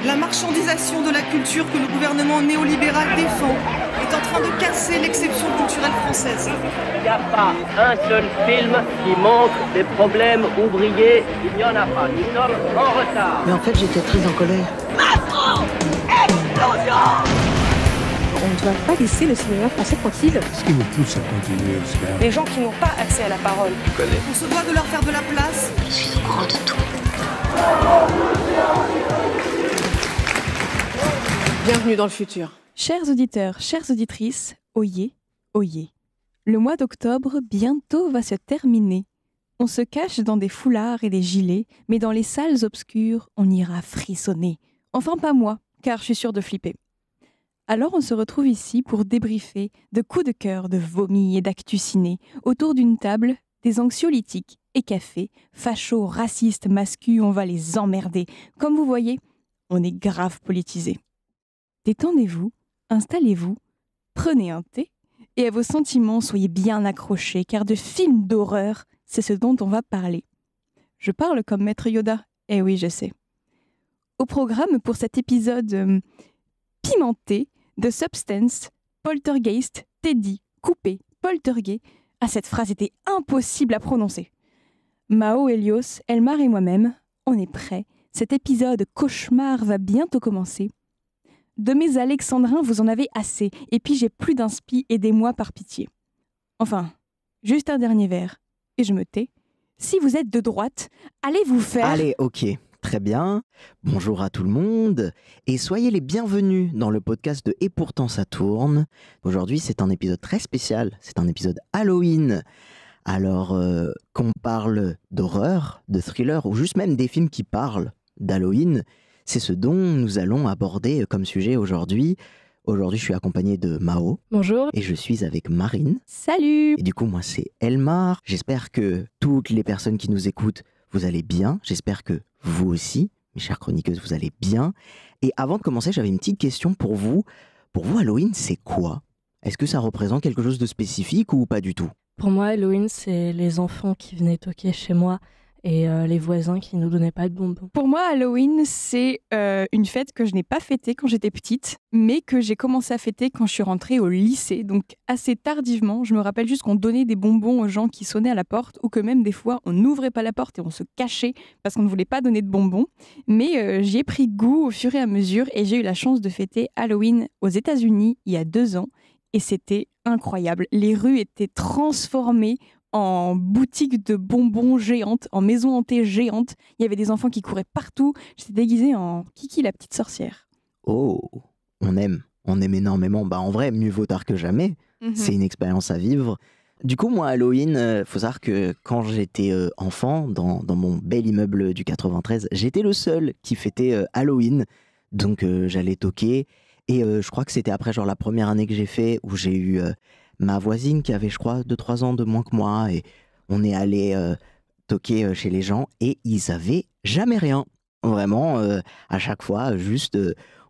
La marchandisation de la culture que le gouvernement néolibéral défend est en train de casser l'exception culturelle française. Il n'y a pas un seul film qui montre des problèmes ouvriers. Il n'y en a pas. Nous sommes en retard. Mais en fait, j'étais très en colère. Macron, explosion! On ne doit pas laisser le cinéma français tranquille. Ce qui me pousse à continuer, Oscar. Les gens qui n'ont pas accès à la parole. Tu connais. On se doit de leur faire de la place. Je suis au courant de tout. Bienvenue dans le futur. Chers auditeurs, chères auditrices, oyez, oyez. Le mois d'octobre bientôt va se terminer. On se cache dans des foulards et des gilets, mais dans les salles obscures, on ira frissonner. Enfin pas moi, car je suis sûre de flipper. Alors on se retrouve ici pour débriefer de coups de cœur, de vomi et d'actu ciné, autour d'une table, des anxiolytiques et café, fachos, racistes, mascus, on va les emmerder. Comme vous voyez, on est grave politisé. Détendez-vous, installez-vous, prenez un thé et à vos sentiments soyez bien accrochés car de films d'horreur, c'est ce dont on va parler. Je parle comme Maître Yoda, eh oui je sais. Au programme pour cet épisode pimenté de Substance, Poltergeist, Teddy, Coupé, Poltergeist, cette phrase était impossible à prononcer. Mao, Elios, Elmar et moi-même, on est prêts, cet épisode cauchemar va bientôt commencer. De mes alexandrins, vous en avez assez, et puis j'ai plus d'inspi, aidez-moi par pitié. Enfin, juste un dernier verre, et je me tais. Si vous êtes de droite, allez vous faire... Allez, ok, très bien. Bonjour à tout le monde, et soyez les bienvenus dans le podcast de Et pourtant ça tourne. Aujourd'hui, c'est un épisode très spécial, c'est un épisode Halloween. Alors, qu'on parle d'horreur, de thriller, ou juste même des films qui parlent d'Halloween, c'est ce dont nous allons aborder comme sujet aujourd'hui. Aujourd'hui, je suis accompagné de Mao. Bonjour. Et je suis avec Marine. Salut. Et du coup, moi, c'est Elmar. J'espère que toutes les personnes qui nous écoutent, vous allez bien. J'espère que vous aussi, mes chères chroniqueuses, vous allez bien. Et avant de commencer, j'avais une petite question pour vous. Pour vous, Halloween, c'est quoi ? Est-ce que ça représente quelque chose de spécifique ou pas du tout ? Pour moi, Halloween, c'est les enfants qui venaient toquer chez moi et les voisins qui nous donnaient pas de bonbons. Pour moi, Halloween, c'est une fête que je n'ai pas fêtée quand j'étais petite, mais que j'ai commencé à fêter quand je suis rentrée au lycée, donc assez tardivement. Je me rappelle juste qu'on donnait des bonbons aux gens qui sonnaient à la porte, ou que même des fois, on n'ouvrait pas la porte et on se cachait parce qu'on ne voulait pas donner de bonbons. Mais j'y ai pris goût au fur et à mesure et j'ai eu la chance de fêter Halloween aux États-Unis il y a 2 ans. Et c'était incroyable. Les rues étaient transformées en boutique de bonbons géantes, en maison hantée géante. Il y avait des enfants qui couraient partout. J'étais déguisée en Kiki la petite sorcière. Oh, on aime énormément. Bah, en vrai, mieux vaut tard que jamais. C'est une expérience à vivre. Du coup, moi, Halloween, faut savoir que quand j'étais enfant, dans mon bel immeuble du 93, j'étais le seul qui fêtait Halloween. Donc, j'allais toquer. Et je crois que c'était après genre la première année que j'ai fait où j'ai eu ma voisine qui avait je crois 2-3 ans de moins que moi et on est allé toquer chez les gens et ils avaient jamais rien. Vraiment, à chaque fois, juste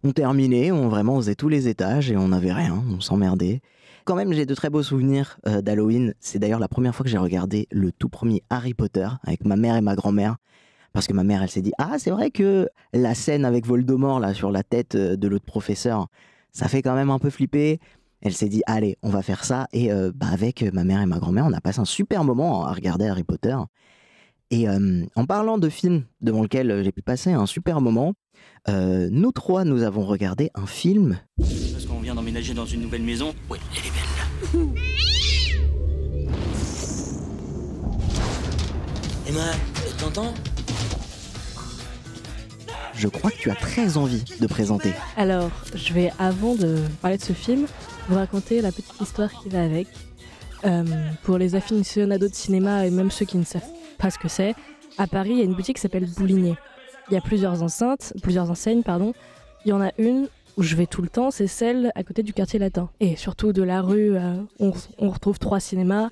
on terminait, on faisait tous les étages et on n'avait rien, on s'emmerdait. Quand même, j'ai de très beaux souvenirs d'Halloween. C'est d'ailleurs la première fois que j'ai regardé le tout premier Harry Potter avec ma mère et ma grand-mère. Parce que ma mère, elle s'est dit « Ah, c'est vrai que la scène avec Voldemort là, sur la tête de l'autre professeur, ça fait quand même un peu flipper. » Elle s'est dit « Allez, on va faire ça. » Et avec ma mère et ma grand-mère, on a passé un super moment à regarder Harry Potter. Et en parlant de films devant lequel j'ai pu passer un super moment, nous 3, nous avons regardé un film. Parce qu'on vient d'emménager dans une nouvelle maison. Oui, elle est belle. Emma, t'entends ? Je crois que tu as très envie de présenter. Alors, je vais, avant de parler de ce film, vous raconter la petite histoire qui va avec. Pour les aficionados de cinéma et même ceux qui ne savent pas ce que c'est, à Paris, il y a une boutique qui s'appelle Boulinier. Il y a plusieurs enseignes. Il y en a une où je vais tout le temps, c'est celle à côté du quartier latin. Et surtout de la rue, on retrouve 3 cinémas,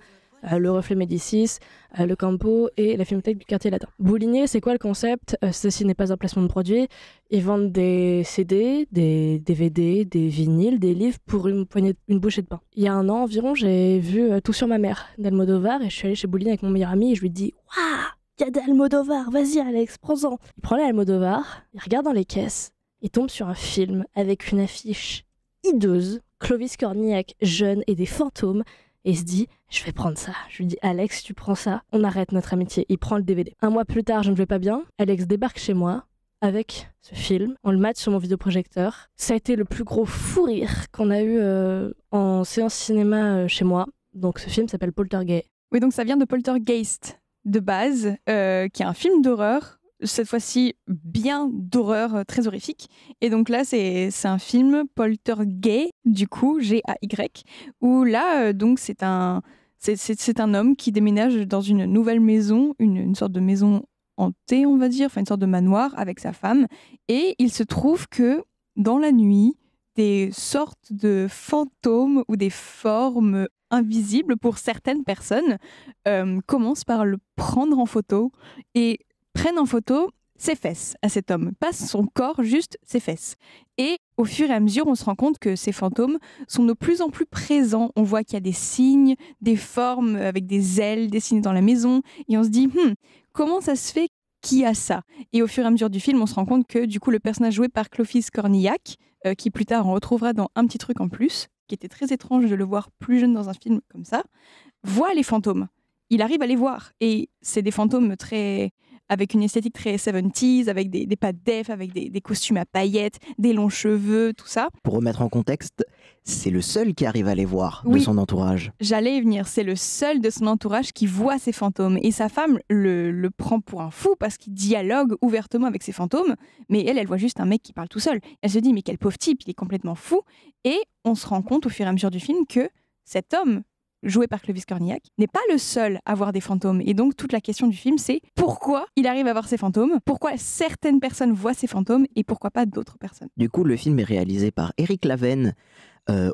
le Reflet Médicis, le Campo et la Filmothèque du quartier latin. Boulinier, c'est quoi le concept ? Ceci n'est pas un placement de produit. Ils vendent des CD, des DVD, des vinyles, des livres pour une bouchée de pain. Il y a 1 an environ, j'ai vu Tout sur ma mère d'Almodovar et je suis allée chez Boulinier avec mon meilleur ami et je lui dis « Waouh, il y a d'Almodovar, vas-y Alex, prends-en ». Il prend l'Almodovar, il regarde dans les caisses il tombe sur un film avec une affiche hideuse, Clovis Cornillac jeune et des fantômes, et il se dit « je vais prendre ça ». Je lui dis « Alex, tu prends ça, on arrête notre amitié ». Il prend le DVD. Un mois plus tard, je ne vais pas bien, Alex débarque chez moi avec ce film, on le mate sur mon vidéoprojecteur. Ça a été le plus gros fou rire qu'on a eu en séance cinéma chez moi. Donc ce film s'appelle Poltergeist. Oui, donc ça vient de Poltergeist de base, qui est un film d'horreur, cette fois-ci bien d'horreur, très horrifique. Et donc là, c'est un film Poltergeist, du coup, G-A-Y, où là, donc c'est un homme qui déménage dans une nouvelle maison, une sorte de maison hantée, on va dire, enfin une sorte de manoir avec sa femme. Et il se trouve que dans la nuit, des sortes de fantômes ou des formes invisibles pour certaines personnes commencent par le prendre en photo et prennent en photo ses fesses à cet homme, pas son corps, juste ses fesses. Et au fur et à mesure, on se rend compte que ces fantômes sont de plus en plus présents. On voit qu'il y a des signes, des formes avec des ailes dessinées dans la maison, et on se dit comment ça se fait qui a ça? Et au fur et à mesure du film, on se rend compte que du coup le personnage joué par Clovis Cornillac, qui plus tard on retrouvera dans Un petit truc en plus, qui était très étrange de le voir plus jeune dans un film comme ça, voit les fantômes. Il arrive à les voir, et c'est des fantômes avec une esthétique très 70s, avec des pattes d'elfe, avec des costumes à paillettes, des longs cheveux, tout ça. Pour remettre en contexte, c'est le seul qui arrive à les voir de Oui, son entourage. J'allais y venir, c'est le seul de son entourage qui voit ces fantômes. Et sa femme le prend pour un fou parce qu'il dialogue ouvertement avec ses fantômes, mais elle voit juste un mec qui parle tout seul. Elle se dit, mais quel pauvre type, il est complètement fou. Et on se rend compte au fur et à mesure du film que cet homme, joué par Clovis Cornillac, n'est pas le seul à voir des fantômes. Et donc, toute la question du film, c'est pourquoi il arrive à voir ces fantômes, pourquoi certaines personnes voient ces fantômes et pourquoi pas d'autres personnes. Du coup, le film est réalisé par Eric Laven.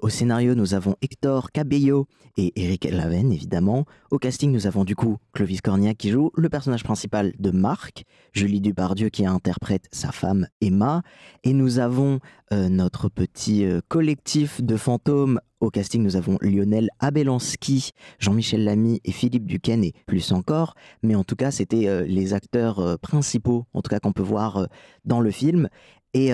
Au scénario, nous avons Hector Cabello et Eric Laven, évidemment. Au casting, nous avons du coup Clovis Cornillac qui joue le personnage principal de Marc, Julie Dupardieu qui interprète sa femme Emma, et nous avons notre petit collectif de fantômes. Au casting, nous avons Lionel Abelanski, Jean-Michel Lamy et Philippe Duquesne et plus encore. Mais en tout cas, c'était les acteurs principaux, en tout cas qu'on peut voir dans le film. Et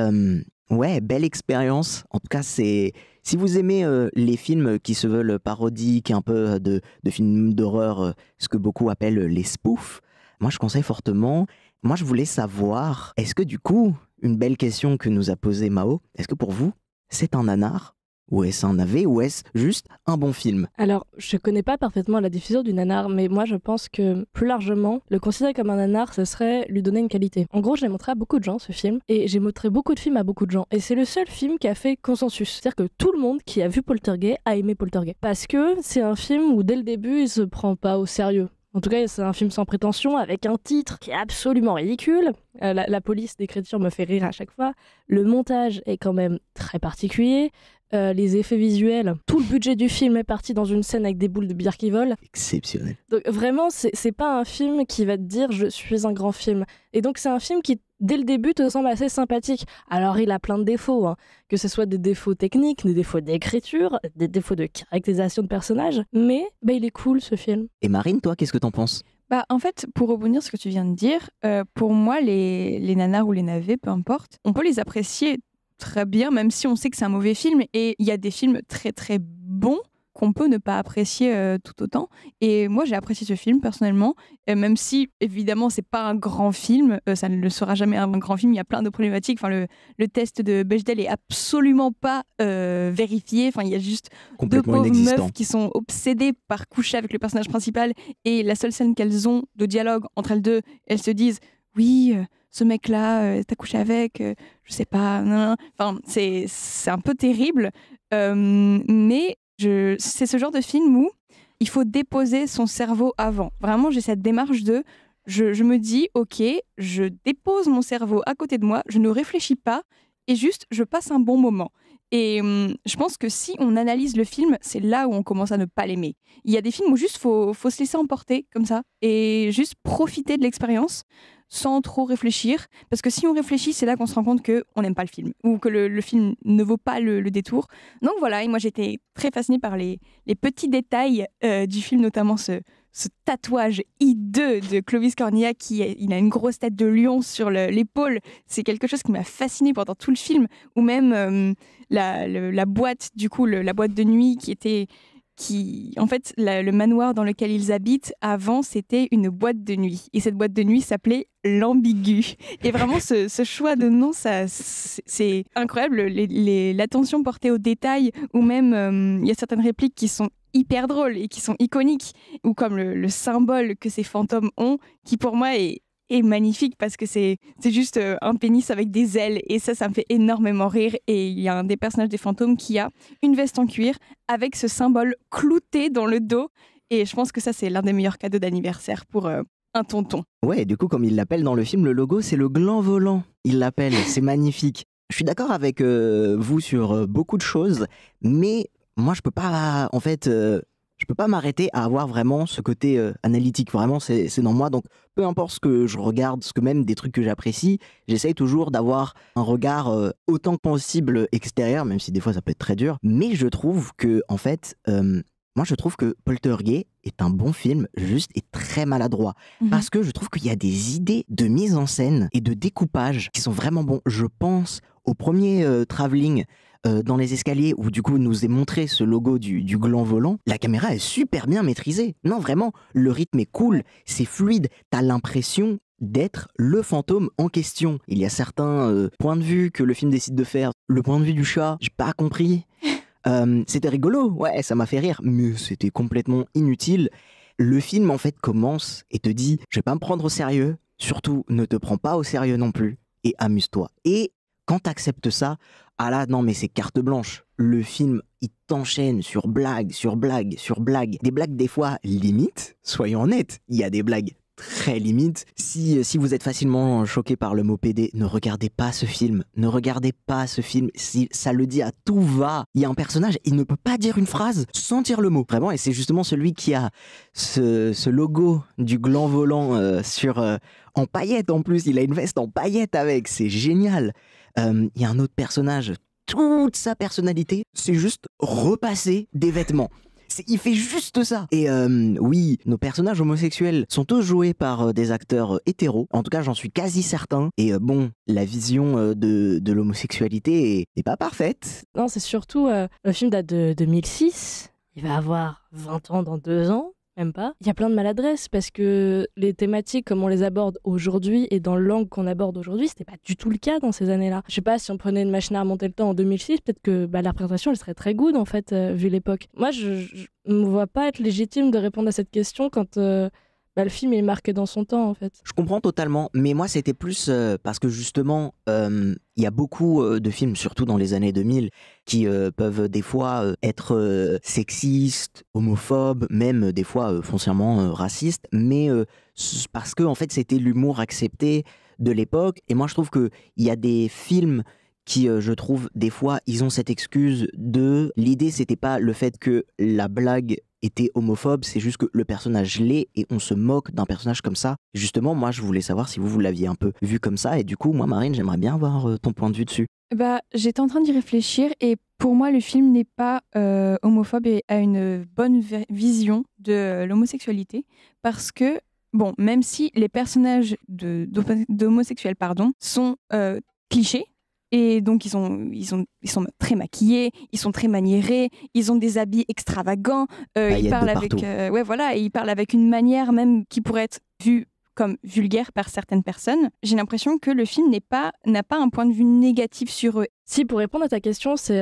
ouais, belle expérience. En tout cas, si vous aimez les films qui se veulent parodiques, un peu de films d'horreur, ce que beaucoup appellent les spoofs, moi je conseille fortement. Moi je voulais savoir, est-ce que du coup, une belle question que nous a posée Mao, est-ce que pour vous, c'est un nanar ? Ou est-ce un navet, ou est-ce juste un bon film? Alors, je connais pas parfaitement la définition du nanar, mais moi je pense que plus largement, le considérer comme un nanar, ce serait lui donner une qualité. En gros, je l'ai montré à beaucoup de gens ce film, et j'ai montré beaucoup de films à beaucoup de gens, et c'est le seul film qui a fait consensus. C'est-à-dire que tout le monde qui a vu Poltergeist a aimé Poltergeist. Parce que c'est un film où dès le début, il se prend pas au sérieux. En tout cas, c'est un film sans prétention, avec un titre qui est absolument ridicule. La police d'écriture me fait rire à chaque fois. Le montage est quand même très particulier. Les effets visuels, tout le budget du film est parti dans une scène avec des boules de bière qui volent. Exceptionnel. Donc vraiment, c'est pas un film qui va te dire « je suis un grand film ». Et donc c'est un film qui, dès le début, te semble assez sympathique. Alors il a plein de défauts, hein. Que ce soit des défauts techniques, des défauts d'écriture, des défauts de caractérisation de personnages, mais il est cool ce film. Et Marine, toi, qu'est-ce que t'en penses? En fait, pour rebondir sur ce que tu viens de dire, pour moi, les nanars ou les navets, peu importe, on peut les apprécier très bien, même si on sait que c'est un mauvais film. Et il y a des films très très bons qu'on peut ne pas apprécier tout autant. Et moi, j'ai apprécié ce film personnellement, même si évidemment c'est pas un grand film, ça ne le sera jamais un grand film. Il y a plein de problématiques. Enfin, le test de Bechdel est absolument pas vérifié. Enfin, il y a juste deux pauvres meufs qui sont obsédées par coucher avec le personnage principal, et la seule scène qu'elles ont de dialogue entre elles deux, elles se disent oui. Ce mec-là, t'as couché avec, je sais pas. Non. Enfin, c'est un peu terrible. Mais c'est ce genre de film où il faut déposer son cerveau avant. Vraiment, j'ai cette démarche de... Je me dis, ok, je dépose mon cerveau à côté de moi, je ne réfléchis pas, et juste, je passe un bon moment. Et je pense que si on analyse le film, c'est là où on commence à ne pas l'aimer. Il y a des films où juste faut se laisser emporter comme ça, et juste profiter de l'expérience, sans trop réfléchir, parce que si on réfléchit, c'est là qu'on se rend compte qu'on n'aime pas le film, ou que le film ne vaut pas le détour. Donc voilà, et moi j'étais très fascinée par les petits détails du film, notamment ce tatouage hideux de Clovis Cornillac, il a une grosse tête de lion sur l'épaule. C'est quelque chose qui m'a fascinée pendant tout le film. Ou même la boîte, du coup, la boîte de nuit en fait, le manoir dans lequel ils habitent, avant, c'était une boîte de nuit. Et cette boîte de nuit s'appelait l'Ambigu. Et vraiment, ce choix de nom, c'est incroyable. L'attention portée aux détails, ou même, il y a certaines répliques qui sont hyper drôles et qui sont iconiques, ou comme le symbole que ces fantômes ont, qui pour moi est magnifique parce que c'est juste un pénis avec des ailes, et ça me fait énormément rire. Et il y a un des personnages des fantômes qui a une veste en cuir avec ce symbole clouté dans le dos, et je pense que ça c'est l'un des meilleurs cadeaux d'anniversaire pour un tonton. Ouais, du coup comme il l'appelle dans le film, le logo c'est le gland volant, il l'appelle, c'est magnifique. Je suis d'accord avec vous sur beaucoup de choses, mais moi je peux pas je peux pas m'arrêter à avoir vraiment ce côté analytique. Vraiment, c'est dans moi. Donc, peu importe ce que je regarde, même des trucs que j'apprécie, j'essaye toujours d'avoir un regard autant que possible extérieur, même si des fois ça peut être très dur. Mais je trouve que, en fait, moi je trouve que Poltergeist est un bon film, juste et très maladroit. Parce que je trouve qu'il y a des idées de mise en scène et de découpage qui sont vraiment bons. Je pense au premier Travelling, dans les escaliers, où du coup nous est montré ce logo du gland volant. La caméra est super bien maîtrisée. Non, vraiment, le rythme est cool, c'est fluide. T'as l'impression d'être le fantôme en question. Il y a certains points de vue que le film décide de faire. Le point de vue du chat, j'ai pas compris. C'était rigolo, ouais, ça m'a fait rire, mais c'était complètement inutile. Le film en fait commence et te dit, je vais pas me prendre au sérieux, surtout ne te prends pas au sérieux non plus, et amuse-toi. Et quand t'acceptes ça, ah là, non mais c'est carte blanche. Le film, il t'enchaîne sur blague, sur blague, sur blague. Des blagues des fois limites, soyons honnêtes, il y a des blagues très limites. Si vous êtes facilement choqué par le mot PD, ne regardez pas ce film. Ne regardez pas ce film. Si ça le dit à tout va. Il y a un personnage, il ne peut pas dire une phrase sans dire le mot. Vraiment, et c'est justement celui qui a ce logo du gland volant en paillettes en plus. Il a une veste en paillettes avec. C'est génial. Il y a un autre personnage, toute sa personnalité, c'est juste repasser des vêtements. Il fait juste ça. Et oui, nos personnages homosexuels sont tous joués par des acteurs hétéros. En tout cas, j'en suis quasi certain. Et bon, la vision de l'homosexualité n'est pas parfaite. Non, c'est surtout, le film date de 2006. Il va avoir 20 ans dans 2 ans. Même pas. Il y a plein de maladresses parce que les thématiques comme on les aborde aujourd'hui et dans l'angle qu'on aborde aujourd'hui, c'était pas du tout le cas dans ces années-là. Je sais pas, si on prenait une machine à remonter le temps en 2006, peut-être que la représentation elle serait très good en fait, vu l'époque. Moi, je me vois pas être légitime de répondre à cette question quand le film est marqué dans son temps en fait. Je comprends totalement, mais moi c'était plus parce que justement il y a beaucoup de films, surtout dans les années 2000, qui peuvent des fois être sexistes, homophobes, même des fois foncièrement racistes, mais parce que en fait c'était l'humour accepté de l'époque. Et moi je trouve que il y a des films qui, je trouve, des fois, ils ont cette excuse de... L'idée, c'était pas le fait que la blague était homophobe, c'est juste que le personnage l'est et on se moque d'un personnage comme ça. Justement, moi, je voulais savoir si vous l'aviez un peu vu comme ça. Et du coup, moi, Marine, j'aimerais bien avoir ton point de vue dessus. J'étais en train d'y réfléchir et pour moi, le film n'est pas homophobe et a une bonne vision de l'homosexualité parce que, bon, même si les personnages d'homosexuels, sont clichés, et donc ils sont très maquillés, ils sont très maniérés, ils ont des habits extravagants, ils parlent ils parlent avec une manière même qui pourrait être vue comme vulgaire par certaines personnes. J'ai l'impression que le film n'a pas un point de vue négatif sur eux. Si, pour répondre à ta question, c'est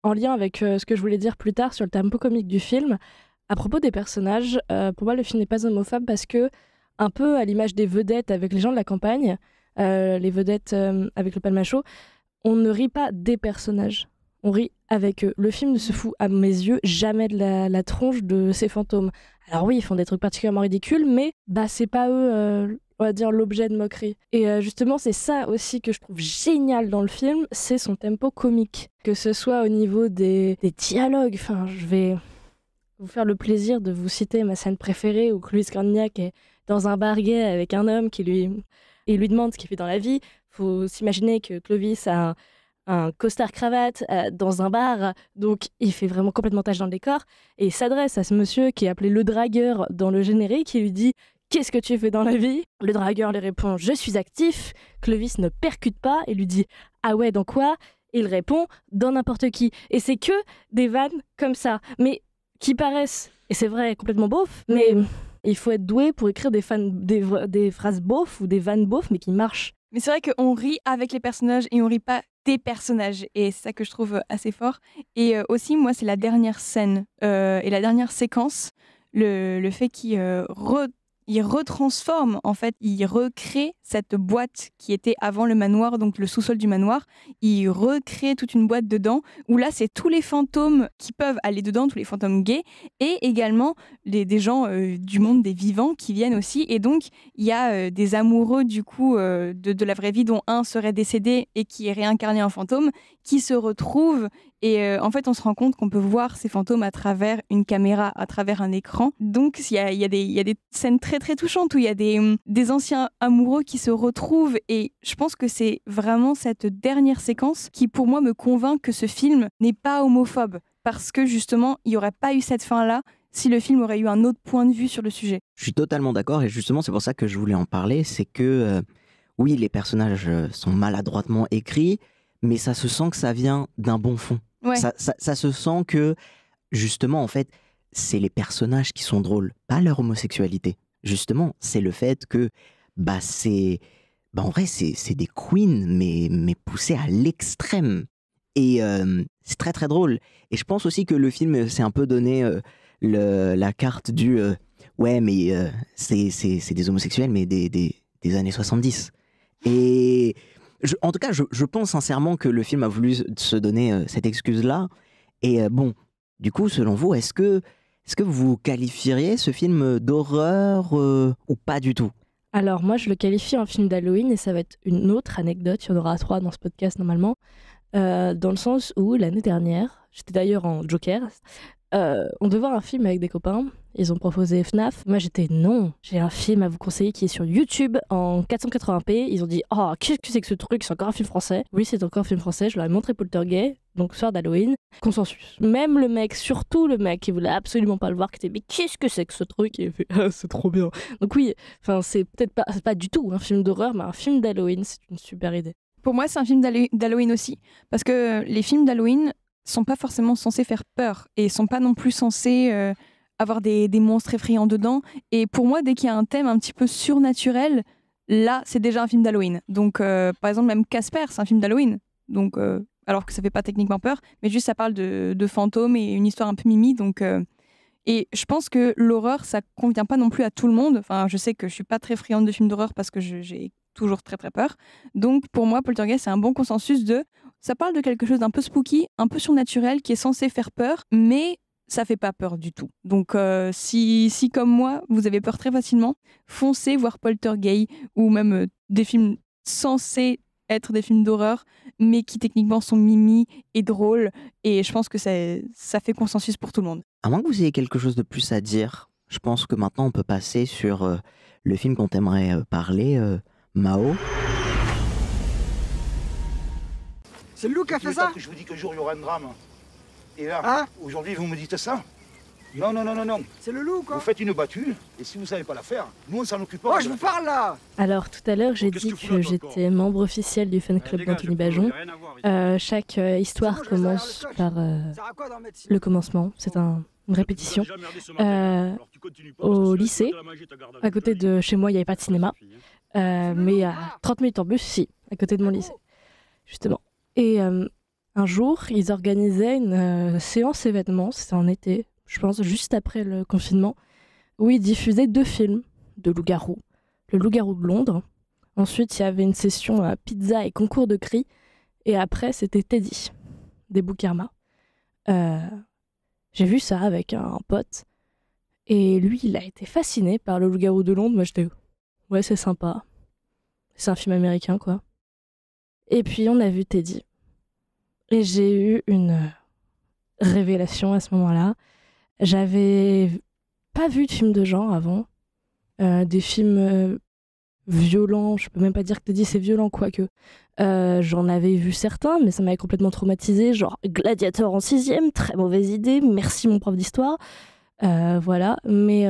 en lien avec ce que je voulais dire plus tard sur le tempo comique du film. À propos des personnages, pour moi le film n'est pas homophobe parce que, un peu à l'image des vedettes avec les gens de la campagne, les vedettes avec le palmacho, on ne rit pas des personnages, on rit avec eux. Le film ne se fout, à mes yeux, jamais de la tronche de ces fantômes. Alors oui, ils font des trucs particulièrement ridicules, mais c'est pas eux, on va dire, l'objet de moquerie. Et justement, c'est ça aussi que je trouve génial dans le film, c'est son tempo comique. Que ce soit au niveau des dialogues, je vais vous faire le plaisir de vous citer ma scène préférée où Clovis Cornillac est dans un bar gay avec un homme qui lui demande ce qu'il fait dans la vie. Faut s'imaginer que Clovis a un costard-cravate dans un bar, donc il fait vraiment complètement tâche dans le décor, et il s'adresse à ce monsieur qui est appelé le dragueur dans le générique, qui lui dit « Qu'est-ce que tu fais dans la vie ?» Le dragueur lui répond « Je suis actif ». Clovis ne percute pas et lui dit « Ah ouais, dans quoi ?» Il répond « Dans n'importe qui ». Et c'est que des vannes comme ça, mais qui paraissent, et c'est vrai, complètement beauf, mais il faut être doué pour écrire des phrases beaufs ou des vannes beaufs, mais qui marchent. Mais c'est vrai qu'on rit avec les personnages et on rit pas des personnages. Et c'est ça que je trouve assez fort. Et aussi, moi, c'est la dernière scène et la dernière séquence, le fait qu'il retransforme, en fait, il recrée cette boîte qui était avant le manoir, donc le sous-sol du manoir. Il recrée toute une boîte dedans, où là, c'est tous les fantômes qui peuvent aller dedans, tous les fantômes gays, et également des gens du monde des vivants qui viennent aussi. Et donc, il y a des amoureux, du coup, de la vraie vie, dont un serait décédé et qui est réincarné en fantôme, qui se retrouvent. Et en fait, on se rend compte qu'on peut voir ces fantômes à travers une caméra, à travers un écran. Donc, il y a des scènes très, très touchantes où il y a des anciens amoureux qui se retrouvent. Et je pense que c'est vraiment cette dernière séquence qui, pour moi, me convainc que ce film n'est pas homophobe. Parce que, justement, il n'y aurait pas eu cette fin-là si le film aurait eu un autre point de vue sur le sujet. Je suis totalement d'accord et justement, c'est pour ça que je voulais en parler. C'est que, oui, les personnages sont maladroitement écrits, mais ça se sent que ça vient d'un bon fond. Ouais. Ça se sent que, justement, en fait, c'est les personnages qui sont drôles, pas leur homosexualité. Justement, c'est le fait que, en vrai, c'est des queens, mais poussées à l'extrême. Et c'est très, très drôle. Et je pense aussi que le film s'est un peu donné la carte du ouais, mais c'est des homosexuels, mais des années 70. Et en tout cas, je pense sincèrement que le film a voulu se donner cette excuse-là. Et bon, du coup, selon vous, est-ce que vous qualifieriez ce film d'horreur ou pas du tout ? Alors moi, je le qualifie en film d'Halloween et ça va être une autre anecdote, il y en aura 3 dans ce podcast normalement, dans le sens où l'année dernière, j'étais d'ailleurs en Joker, on devait voir un film avec des copains, ils ont proposé FNAF, moi j'étais non, j'ai un film à vous conseiller qui est sur YouTube en 480p, ils ont dit « Oh, qu'est-ce que c'est que ce truc, c'est encore un film français ?» Oui, c'est encore un film français, je leur ai montré Poltergeist, donc soir d'Halloween, consensus. Même le mec, surtout le mec qui voulait absolument pas le voir, qui était « Mais qu'est-ce que c'est que ce truc ?» Et il fait « Ah, c'est trop bien !» Donc oui, c'est peut-être pas du tout un film d'horreur, mais un film d'Halloween, c'est une super idée. Pour moi, c'est un film d'Halloween aussi, parce que les films d'Halloween sont pas forcément censés faire peur et sont pas non plus censés avoir des monstres effrayants dedans. Et pour moi, dès qu'il y a un thème un petit peu surnaturel, là, c'est déjà un film d'Halloween. Donc, par exemple, même Casper, c'est un film d'Halloween. Donc, alors que ça fait pas techniquement peur, mais juste ça parle de fantômes et une histoire un peu mimi. Donc, et je pense que l'horreur, ça convient pas non plus à tout le monde. Enfin, je sais que je suis pas très friande de films d'horreur parce que j'ai toujours très très peur. Donc, pour moi, Poltergeist, c'est un bon consensus ça parle de quelque chose d'un peu spooky, un peu surnaturel, qui est censé faire peur, mais ça fait pas peur du tout. Donc, si comme moi, vous avez peur très facilement, foncez voir Poltergeist ou même des films censés être des films d'horreur, mais qui techniquement sont mimi et drôles. Et je pense que ça fait consensus pour tout le monde. À moins que vous ayez quelque chose de plus à dire, je pense que maintenant on peut passer sur le film qu'on aimerait parler, Mao. C'est le loup qui a fait ça ? Je vous dis que jour il y aura un drame. Et là, aujourd'hui, vous me dites ça ? Non. C'est le loup, quoi. Vous faites une battue, et si vous savez pas la faire, nous on s'en occupera. Oh, je vous parle là ! Alors, tout à l'heure, j'ai dit que j'étais membre officiel du fan club d'Anthony Bajon. Chaque histoire commence par le commencement. C'est une répétition. Au lycée, à côté de chez moi, il n'y avait pas de cinéma. Mais à 30 minutes en bus, si, à côté de mon lycée, justement. Et un jour, ils organisaient une séance événement, c'était en été, je pense, juste après le confinement, où ils diffusaient 2 films de loup-garou. Le loup-garou de Londres. Ensuite, il y avait une session pizza et concours de cris. Et après, c'était Teddy, des Boukarma. J'ai vu ça avec un pote. Et lui, il a été fasciné par le loup-garou de Londres. Moi, j'étais, ouais, c'est sympa. C'est un film américain, quoi. Et puis, on a vu Teddy. Et j'ai eu une révélation à ce moment-là. J'avais pas vu de film de genre avant. Des films violents. Je peux même pas dire que Teddy c'est violent, quoique. J'en avais vu certains, mais ça m'avait complètement traumatisé. Genre Gladiator en 6e, très mauvaise idée. Merci mon prof d'histoire. Voilà. Mais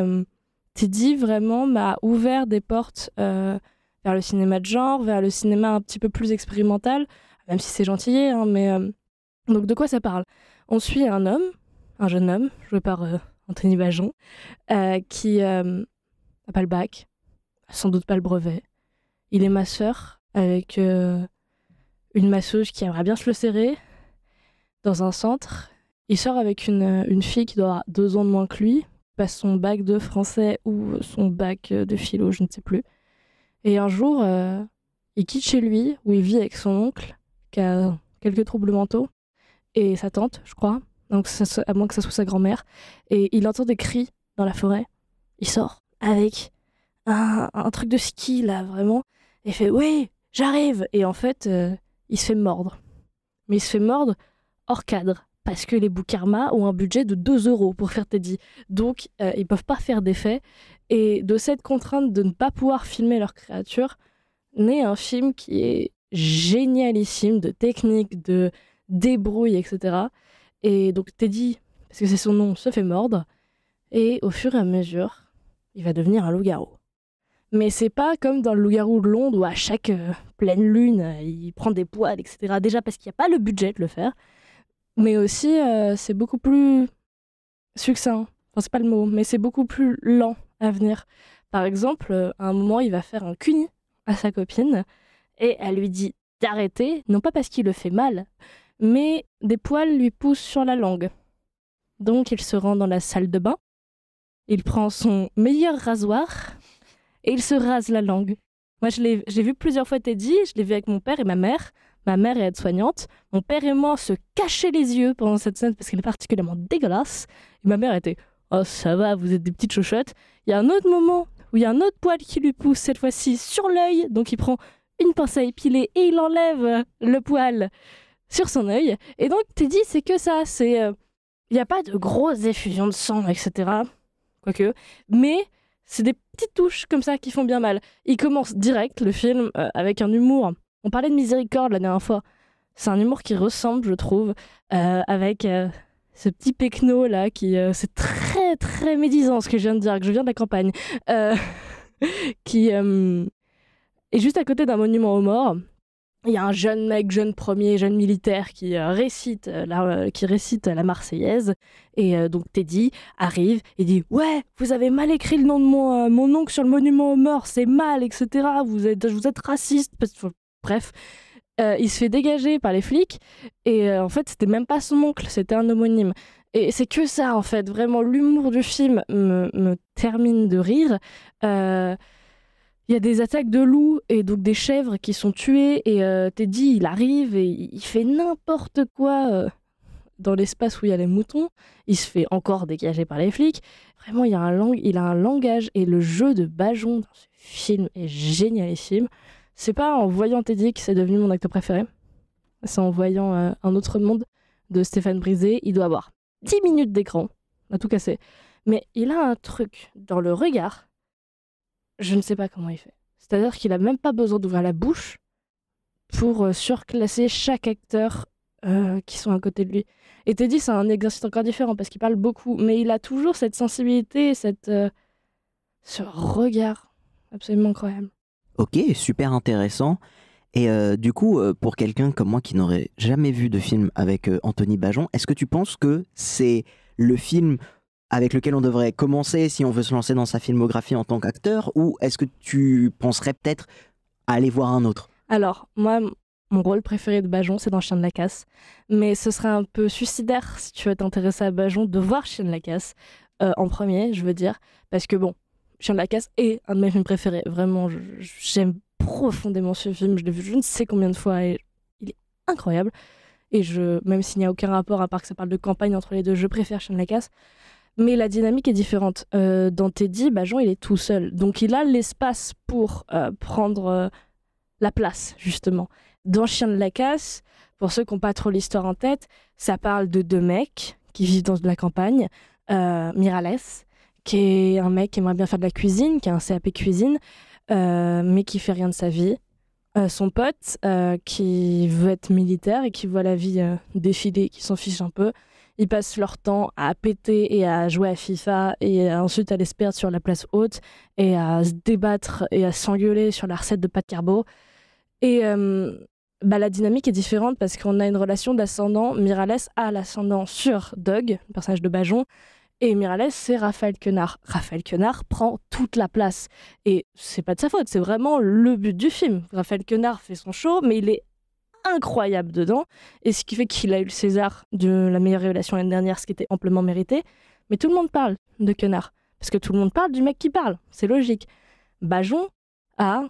Teddy vraiment m'a ouvert des portes vers le cinéma de genre, vers le cinéma un petit peu plus expérimental, même si c'est gentillet. Hein, mais donc de quoi ça parle ? On suit un jeune homme, joué par Anthony Bajon, qui n'a pas le bac, sans doute pas le brevet. Il est masseur avec une masseuse qui aimerait bien se le serrer dans un centre. Il sort avec une fille qui doit avoir 2 ans de moins que lui, passe son bac de français ou son bac de philo, je ne sais plus. Et un jour, il quitte chez lui, où il vit avec son oncle, qui a quelques troubles mentaux, et sa tante, je crois, donc à moins que ça soit sa grand-mère. Et il entend des cris dans la forêt. Il sort avec un truc de ski, là, vraiment. Et il fait « Oui, j'arrive !» Et en fait, il se fait mordre. Mais il se fait mordre hors cadre. Parce que les Boukarma ont un budget de 2 € pour faire Teddy. Donc, ils peuvent pas faire d'effets. Et de cette contrainte de ne pas pouvoir filmer leurs créatures, naît un film qui est génialissime, de technique, de débrouille, etc. Et donc Teddy, parce que c'est son nom, se fait mordre. Et au fur et à mesure, il va devenir un loup-garou. Mais c'est pas comme dans le loup-garou de Londres où à chaque pleine lune, il prend des poils, etc. Déjà parce qu'il n'y a pas le budget de le faire. Mais aussi, c'est beaucoup plus succinct. Enfin, c'est pas le mot, mais c'est beaucoup plus lent à venir. Par exemple, à un moment, il va faire un cuni à sa copine et elle lui dit d'arrêter, non pas parce qu'il le fait mal, mais des poils lui poussent sur la langue. Donc, il se rend dans la salle de bain, il prend son meilleur rasoir et il se rase la langue. Moi, j'ai vu plusieurs fois Teddy, je l'ai vu avec mon père et ma mère. Ma mère est aide-soignante. Mon père et moi se cachaient les yeux pendant cette scène parce qu'elle est particulièrement dégueulasse. Et ma mère était « Oh, ça va, vous êtes des petites chochottes. » Il y a un autre moment où il y a un autre poil qui lui pousse, cette fois-ci sur l'œil. Donc il prend une pince à épiler et il enlève le poil sur son œil. Et donc Teddy, c'est que ça. Il n'y a pas de grosses effusions de sang, etc. Quoique. Mais c'est des petites touches comme ça qui font bien mal. Il commence direct, le film, avec un humour. On parlait de Miséricorde la dernière fois. C'est un humour qui ressemble, je trouve, avec ce petit pecno là qui... c'est très très médisant ce que je viens de dire, que je viens de la campagne. Qui est juste à côté d'un monument aux morts. Il y a un jeune mec, jeune militaire qui récite la Marseillaise. Et donc Teddy arrive et dit « Ouais, vous avez mal écrit le nom de mon oncle sur le monument aux morts, c'est mal, etc. Vous êtes raciste. » Bref, il se fait dégager par les flics et en fait c'était même pas son oncle, c'était un homonyme. Et c'est que ça en fait, vraiment l'humour du film me termine de rire. Il y a des attaques de loups et donc des chèvres qui sont tuées et Teddy il arrive et il fait n'importe quoi dans l'espace où il y a les moutons. Il se fait encore dégager par les flics. Vraiment il a un langage et le jeu de Bajon dans ce film est génialissime. C'est pas en voyant Teddy que c'est devenu mon acteur préféré. C'est en voyant Un autre monde de Stéphane Brisé. Il doit avoir 10 minutes d'écran, à tout casser. Mais il a un truc dans le regard, je ne sais pas comment il fait. C'est-à-dire qu'il a même pas besoin d'ouvrir la bouche pour surclasser chaque acteur qui sont à côté de lui. Et Teddy, c'est un exercice encore différent parce qu'il parle beaucoup, mais il a toujours cette sensibilité, ce regard absolument incroyable. Ok, super intéressant. Et du coup, pour quelqu'un comme moi qui n'aurait jamais vu de film avec Anthony Bajon, est-ce que tu penses que c'est le film avec lequel on devrait commencer si on veut se lancer dans sa filmographie en tant qu'acteur, ou est-ce que tu penserais peut-être à aller voir un autre ? Alors, moi, mon rôle préféré de Bajon, c'est dans Chien de la Casse. Mais ce serait un peu suicidaire, si tu veux t'intéresser à Bajon, de voir Chien de la Casse en premier, je veux dire. Parce que bon, Chien de la Casse est un de mes films préférés. Vraiment, j'aime profondément ce film. Je l'ai vu je ne sais combien de fois et il est incroyable. Et même s'il n'y a aucun rapport, à part que ça parle de campagne entre les deux, je préfère Chien de la Casse. Mais la dynamique est différente. Dans Teddy, Bajon, il est tout seul. Donc il a l'espace pour prendre la place, justement. Dans Chien de la Casse, pour ceux qui n'ont pas trop l'histoire en tête, ça parle de 2 mecs qui vivent dans la campagne. Miralles, qui est un mec qui aimerait bien faire de la cuisine, qui a un CAP cuisine, mais qui fait rien de sa vie. Son pote, qui veut être militaire et qui voit la vie défiler, qui s'en fiche un peu, ils passent leur temps à péter et à jouer à FIFA et ensuite à aller se perdre sur la place haute et à se débattre et à s'engueuler sur la recette de pâte carbo. Et la dynamique est différente parce qu'on a une relation d'ascendant. Miralles a l'ascendant sur Doug, le personnage de Bajon, et Miralles, c'est Raphaël Quenard. Raphaël Quenard prend toute la place. Et c'est pas de sa faute, c'est vraiment le but du film. Raphaël Quenard fait son show, mais il est incroyable dedans. Et ce qui fait qu'il a eu le César de la meilleure révélation l'année dernière, ce qui était amplement mérité. Mais tout le monde parle de Quenard. Parce que tout le monde parle du mec qui parle. C'est logique. Bajon a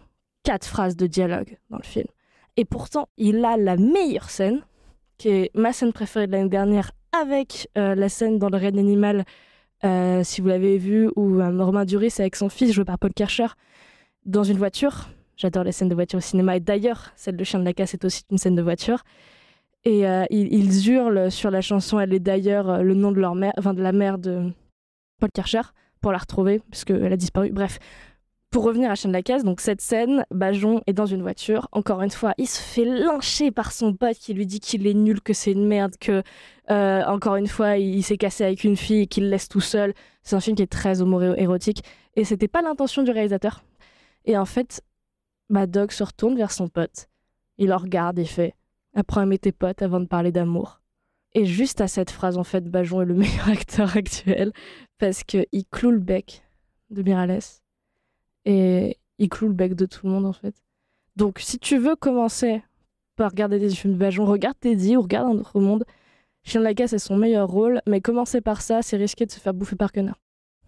4 phrases de dialogue dans le film. Et pourtant, il a la meilleure scène, qui est ma scène préférée de l'année dernière, avec la scène dans Le Règne animal, si vous l'avez vu, où Romain Duris est avec son fils, joué par Paul Kercher, dans une voiture. J'adore les scènes de voiture au cinéma. Et d'ailleurs, celle de Chien de la Casse est aussi une scène de voiture. Et ils hurlent sur la chanson « Elle est d'ailleurs le nom de leur mère, enfin de la mère de Paul Kercher » pour la retrouver, parce qu'elle a disparu. Bref, pour revenir à Chien de la Casse, donc cette scène, Bajon est dans une voiture. Encore une fois, il se fait lyncher par son pote qui lui dit qu'il est nul, que c'est une merde, que encore une fois, il s'est cassé avec une fille et qu'il le laisse tout seul. C'est un film qui est très homo-érotique et c'était pas l'intention du réalisateur. Et en fait, Doug se retourne vers son pote. Il le regarde et fait « Apprends à aimer tes potes avant de parler d'amour ». Et juste à cette phrase, en fait, Bajon est le meilleur acteur actuel parce qu'il cloue le bec de Miralles. Et il cloue le bec de tout le monde, en fait. Donc, si tu veux commencer par regarder des films de Bajon, regarde Teddy ou regarde Un autre monde. Chien de la Casse est son meilleur rôle, mais commencer par ça, c'est risqué de se faire bouffer par Quenard.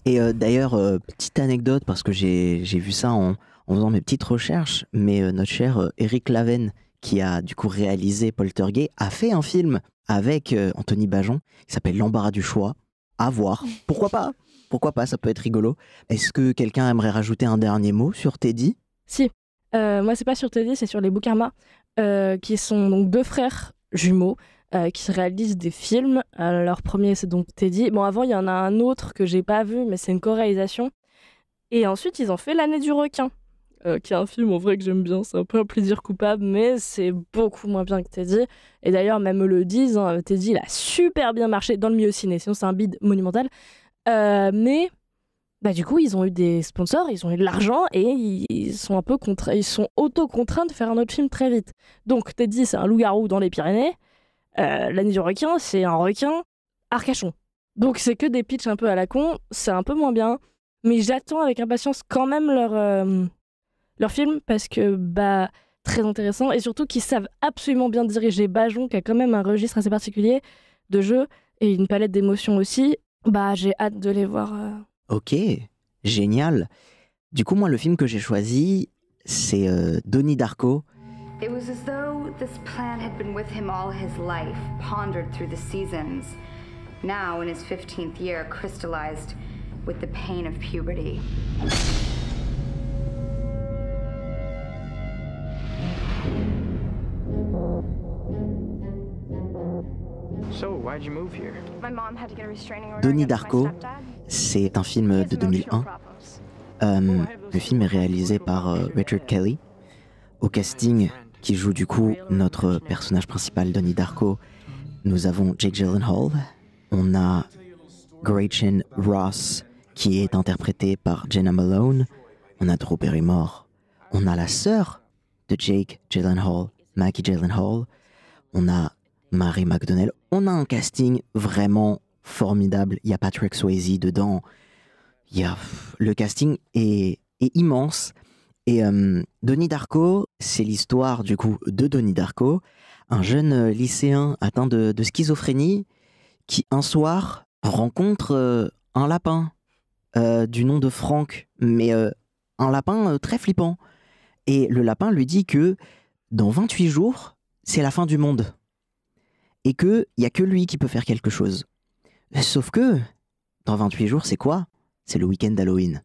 Et d'ailleurs, petite anecdote, parce que j'ai vu ça en faisant mes petites recherches, mais notre cher Éric Laven, qui a du coup réalisé Poltergeist, a fait un film avec Anthony Bajon, qui s'appelle L'embarras du choix. À voir. Pourquoi pas ? Pourquoi pas, ça peut être rigolo. Est-ce que quelqu'un aimerait rajouter un dernier mot sur Teddy ? Si. Moi, c'est pas sur Teddy, c'est sur les Boukarma, qui sont donc 2 frères jumeaux qui réalisent des films. Leur premier, c'est donc Teddy. Bon, avant, il y en a un autre que j'ai pas vu, mais c'est une co-réalisation. Et ensuite, ils ont fait L'année du requin, qui est un film en vrai que j'aime bien. C'est un peu un plaisir coupable, mais c'est beaucoup moins bien que Teddy. Et d'ailleurs, même eux le disent, Teddy, il a super bien marché dans le milieu ciné. Sinon, c'est un bide monumental. Mais du coup, ils ont eu des sponsors, ils ont eu de l'argent et ils sont un peu ils sont auto-contraints de faire un autre film très vite. Donc, Teddy, c'est un loup-garou dans les Pyrénées. L'année du requin, c'est un requin Arcachon. Donc, c'est que des pitchs un peu à la con. C'est un peu moins bien. Mais j'attends avec impatience quand même leur film parce que, très intéressant. Et surtout qu'ils savent absolument bien diriger Bajon, qui a quand même un registre assez particulier de jeu et une palette d'émotions aussi. J'ai hâte de les voir. Ok, génial. Du coup, moi, le film que j'ai choisi, c'est Donnie Darko. It was as though this plan had been with him all his life, pondered through the seasons. Now, in his 15th year, crystallized with the pain of puberty. Donnie Darko, c'est un film de 2001. Le film est réalisé par Richard Kelly. Au casting, qui joue du coup notre personnage principal, Donnie Darko, nous avons Jake Gyllenhaal. On a Gretchen Ross, qui est interprétée par Jenna Malone. On a Drew Barrymore. On a la sœur de Jake Gyllenhaal, Maggie Gyllenhaal. On a Mary McDonnell. On a un casting vraiment formidable. Il y a Patrick Swayze dedans. Le casting est immense. Et Donnie Darko, c'est l'histoire du coup de Donnie Darko, un jeune lycéen atteint de schizophrénie qui un soir rencontre un lapin du nom de Frank, mais un lapin très flippant. Et le lapin lui dit que dans 28 jours, c'est la fin du monde. Et qu'il n'y a que lui qui peut faire quelque chose. Sauf que, dans 28 jours, c'est quoi ? C'est le week-end d'Halloween.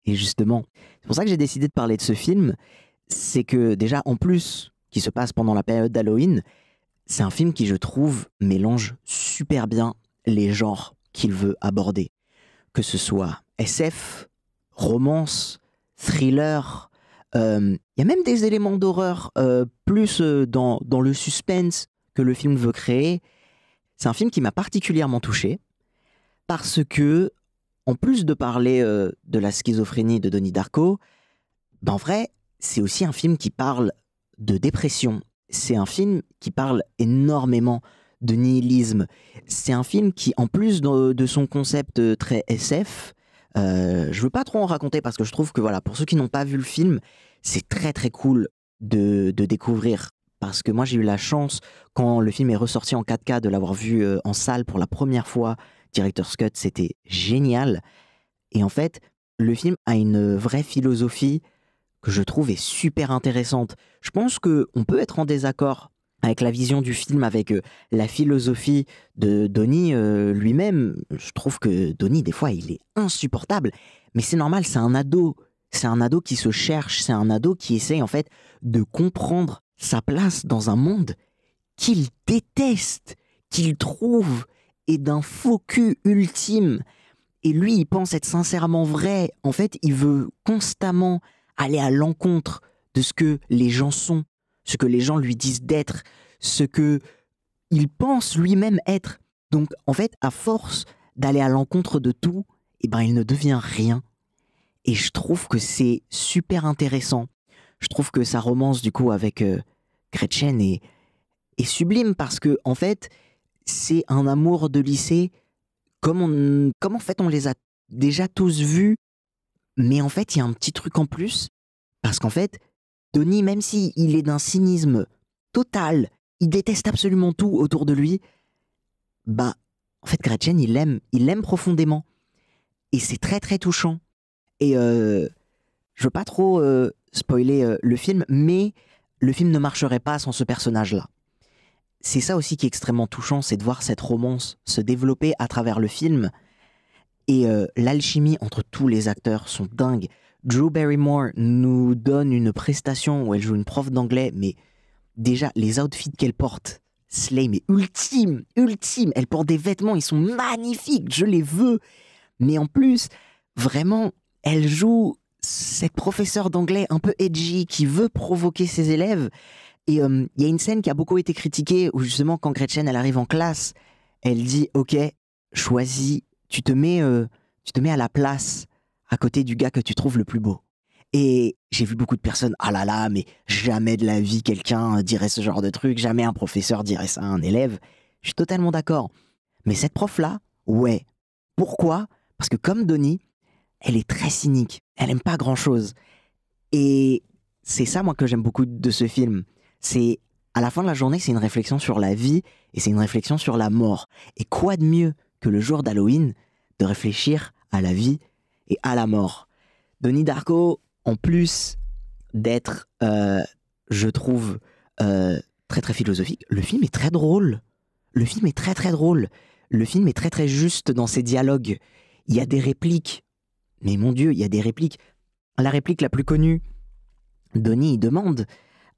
Et justement, c'est pour ça que j'ai décidé de parler de ce film. C'est que déjà, en plus, qui se passe pendant la période d'Halloween, c'est un film qui, je trouve, mélange super bien les genres qu'il veut aborder. Que ce soit SF, romance, thriller, Il y a même des éléments d'horreur plus dans le suspense que le film veut créer. C'est un film qui m'a particulièrement touché parce que, en plus de parler de la schizophrénie de Donnie Darko, en vrai, c'est aussi un film qui parle de dépression. C'est un film qui parle énormément de nihilisme. C'est un film qui, en plus de son concept très SF, je veux pas trop en raconter parce que je trouve que voilà, pour ceux qui n'ont pas vu le film, c'est très très cool de découvrir. Parce que moi j'ai eu la chance, quand le film est ressorti en 4K, de l'avoir vu en salle pour la première fois, Director's Cut, c'était génial. Et en fait, le film a une vraie philosophie que je trouve est super intéressante. Je pense qu'on peut être en désaccord avec la vision du film, avec la philosophie de Donnie lui-même. Je trouve que Donnie, des fois, il est insupportable. Mais c'est normal, c'est un ado. C'est un ado qui se cherche, c'est un ado qui essaye en fait de comprendre sa place dans un monde qu'il déteste, qu'il trouve est d'un faux cul ultime. Et lui, il pense être sincèrement vrai. En fait, il veut constamment aller à l'encontre de ce que les gens sont, ce que les gens lui disent d'être, ce que il pense lui-même être. Donc, en fait, à force d'aller à l'encontre de tout, eh ben, il ne devient rien. Et je trouve que c'est super intéressant. Je trouve que sa romance, du coup, avec Gretchen est sublime parce que, en fait, c'est un amour de lycée comme en fait on les a déjà tous vus, mais en fait, il y a un petit truc en plus parce qu'en fait, Donnie, même s'il est d'un cynisme total, il déteste absolument tout autour de lui, bah, en fait, Gretchen, il l'aime profondément. Et c'est très, très touchant. Et je veux pas trop spoiler le film, mais le film ne marcherait pas sans ce personnage-là. C'est ça aussi qui est extrêmement touchant, c'est de voir cette romance se développer à travers le film. Et l'alchimie entre tous les acteurs sont dingues. Drew Barrymore nous donne une prestation où elle joue une prof d'anglais, mais déjà, les outfits qu'elle porte, Slay, mais ultime. Elle porte des vêtements, ils sont magnifiques, je les veux. Mais en plus, vraiment, elle joue cette professeure d'anglais un peu edgy qui veut provoquer ses élèves. Et il y a une scène qui a beaucoup été critiquée où justement, quand Gretchen, elle arrive en classe, elle dit « Ok, choisis, tu te mets à la place à côté du gars que tu trouves le plus beau. » Et j'ai vu beaucoup de personnes, ah là là, mais jamais de la vie quelqu'un dirait ce genre de truc, jamais un professeur dirait ça à un élève. Je suis totalement d'accord. Mais cette prof-là, ouais. Pourquoi ? Parce que comme Donnie, elle est très cynique. Elle aime pas grand-chose. Et c'est ça, moi, que j'aime beaucoup de ce film. C'est, à la fin de la journée, c'est une réflexion sur la vie et c'est une réflexion sur la mort. Et quoi de mieux que le jour d'Halloween de réfléchir à la vie et à la mort. Donnie Darko, en plus d'être, je trouve, très très philosophique, le film est très drôle. Le film est très très drôle. Le film est très très juste dans ses dialogues. Il y a des répliques. Mais mon Dieu, il y a des répliques. La réplique la plus connue, Donnie demande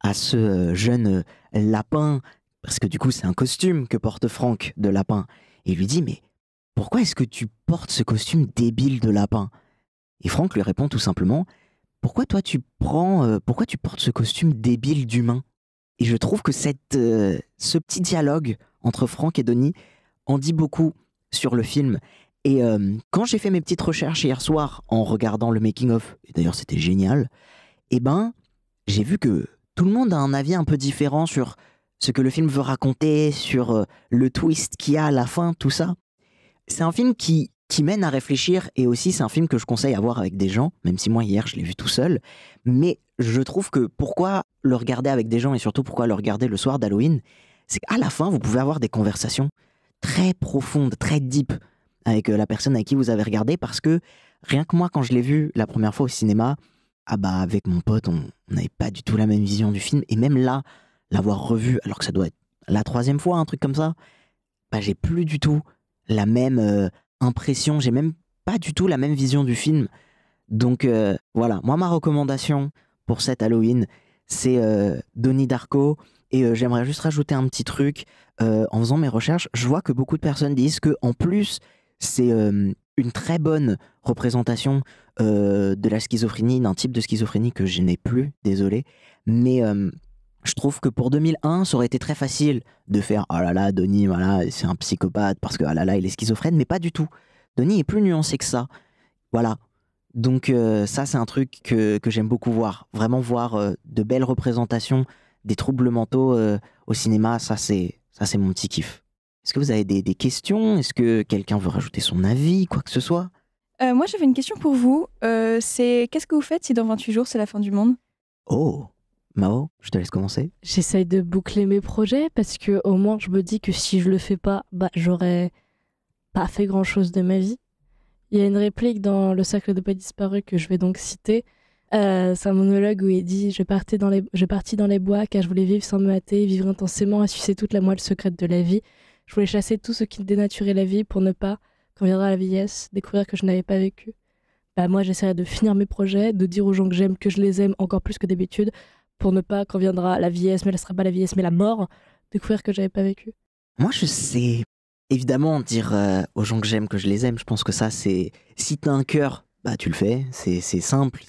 à ce jeune lapin, parce que du coup c'est un costume que porte Frank de lapin, et il lui dit « Mais pourquoi est-ce que tu portes ce costume débile de lapin ?» Et Frank lui répond tout simplement « Pourquoi toi tu portes ce costume débile d'humain ?» Et je trouve que ce petit dialogue entre Frank et Donnie en dit beaucoup sur le film. Et quand j'ai fait mes petites recherches hier soir en regardant le making-of, et d'ailleurs c'était génial, eh ben j'ai vu que tout le monde a un avis un peu différent sur ce que le film veut raconter, sur le twist qu'il y a à la fin, tout ça. C'est un film qui mène à réfléchir, et aussi c'est un film que je conseille à voir avec des gens, même si moi hier je l'ai vu tout seul. Mais je trouve que pourquoi le regarder avec des gens, et surtout pourquoi le regarder le soir d'Halloween, c'est qu'à la fin vous pouvez avoir des conversations très profondes, très deep avec la personne avec qui vous avez regardé, parce que rien que moi quand je l'ai vu la première fois au cinéma, ah bah avec mon pote on n'avait pas du tout la même vision du film, et même là l'avoir revu alors que ça doit être la 3e fois, un truc comme ça, bah j'ai plus du tout la même impression, j'ai même pas du tout la même vision du film. Donc voilà, moi ma recommandation pour cet Halloween, c'est Donnie Darko. Et j'aimerais juste rajouter un petit truc. En faisant mes recherches, je vois que beaucoup de personnes disent que en plus c'est une très bonne représentation de la schizophrénie, d'un type de schizophrénie que je n'ai plus, désolé. Mais je trouve que pour 2001, ça aurait été très facile de faire « Oh là là, Donnie, voilà, c'est un psychopathe parce que, ah là là, il est schizophrène », mais pas du tout. Donnie est plus nuancé que ça. Voilà. Donc ça, c'est un truc que j'aime beaucoup voir. Vraiment voir de belles représentations des troubles mentaux au cinéma, ça c'est mon petit kiff. Est-ce que vous avez des questions? Est-ce que quelqu'un veut rajouter son avis, quoi que ce soit? Moi, j'avais une question pour vous. C'est qu'est-ce que vous faites si dans 28 jours, c'est la fin du monde? Oh, Mao, je te laisse commencer. J'essaye de boucler mes projets parce que au moins, je me dis que si je le fais pas, j'aurais pas fait grand-chose de ma vie. Il y a une réplique dans Le Cercle de Pas Disparu que je vais donc citer. C'est un monologue où il dit « Je partis dans les bois car je voulais vivre sans me hâter, vivre intensément et sucer toute la moelle secrète de la vie. Je voulais chasser tout ce qui dénaturait la vie pour ne pas, quand viendra la vieillesse, découvrir que je n'avais pas vécu. » Moi, j'essaierai de finir mes projets, de dire aux gens que j'aime que je les aime encore plus que d'habitude pour ne pas, quand viendra la vieillesse, mais elle ne sera pas la vieillesse, mais la mort, découvrir que j'avais pas vécu. Moi, je sais évidemment dire aux gens que j'aime que je les aime. Je pense que ça, c'est... Si t'as un cœur, tu le fais. C'est simple.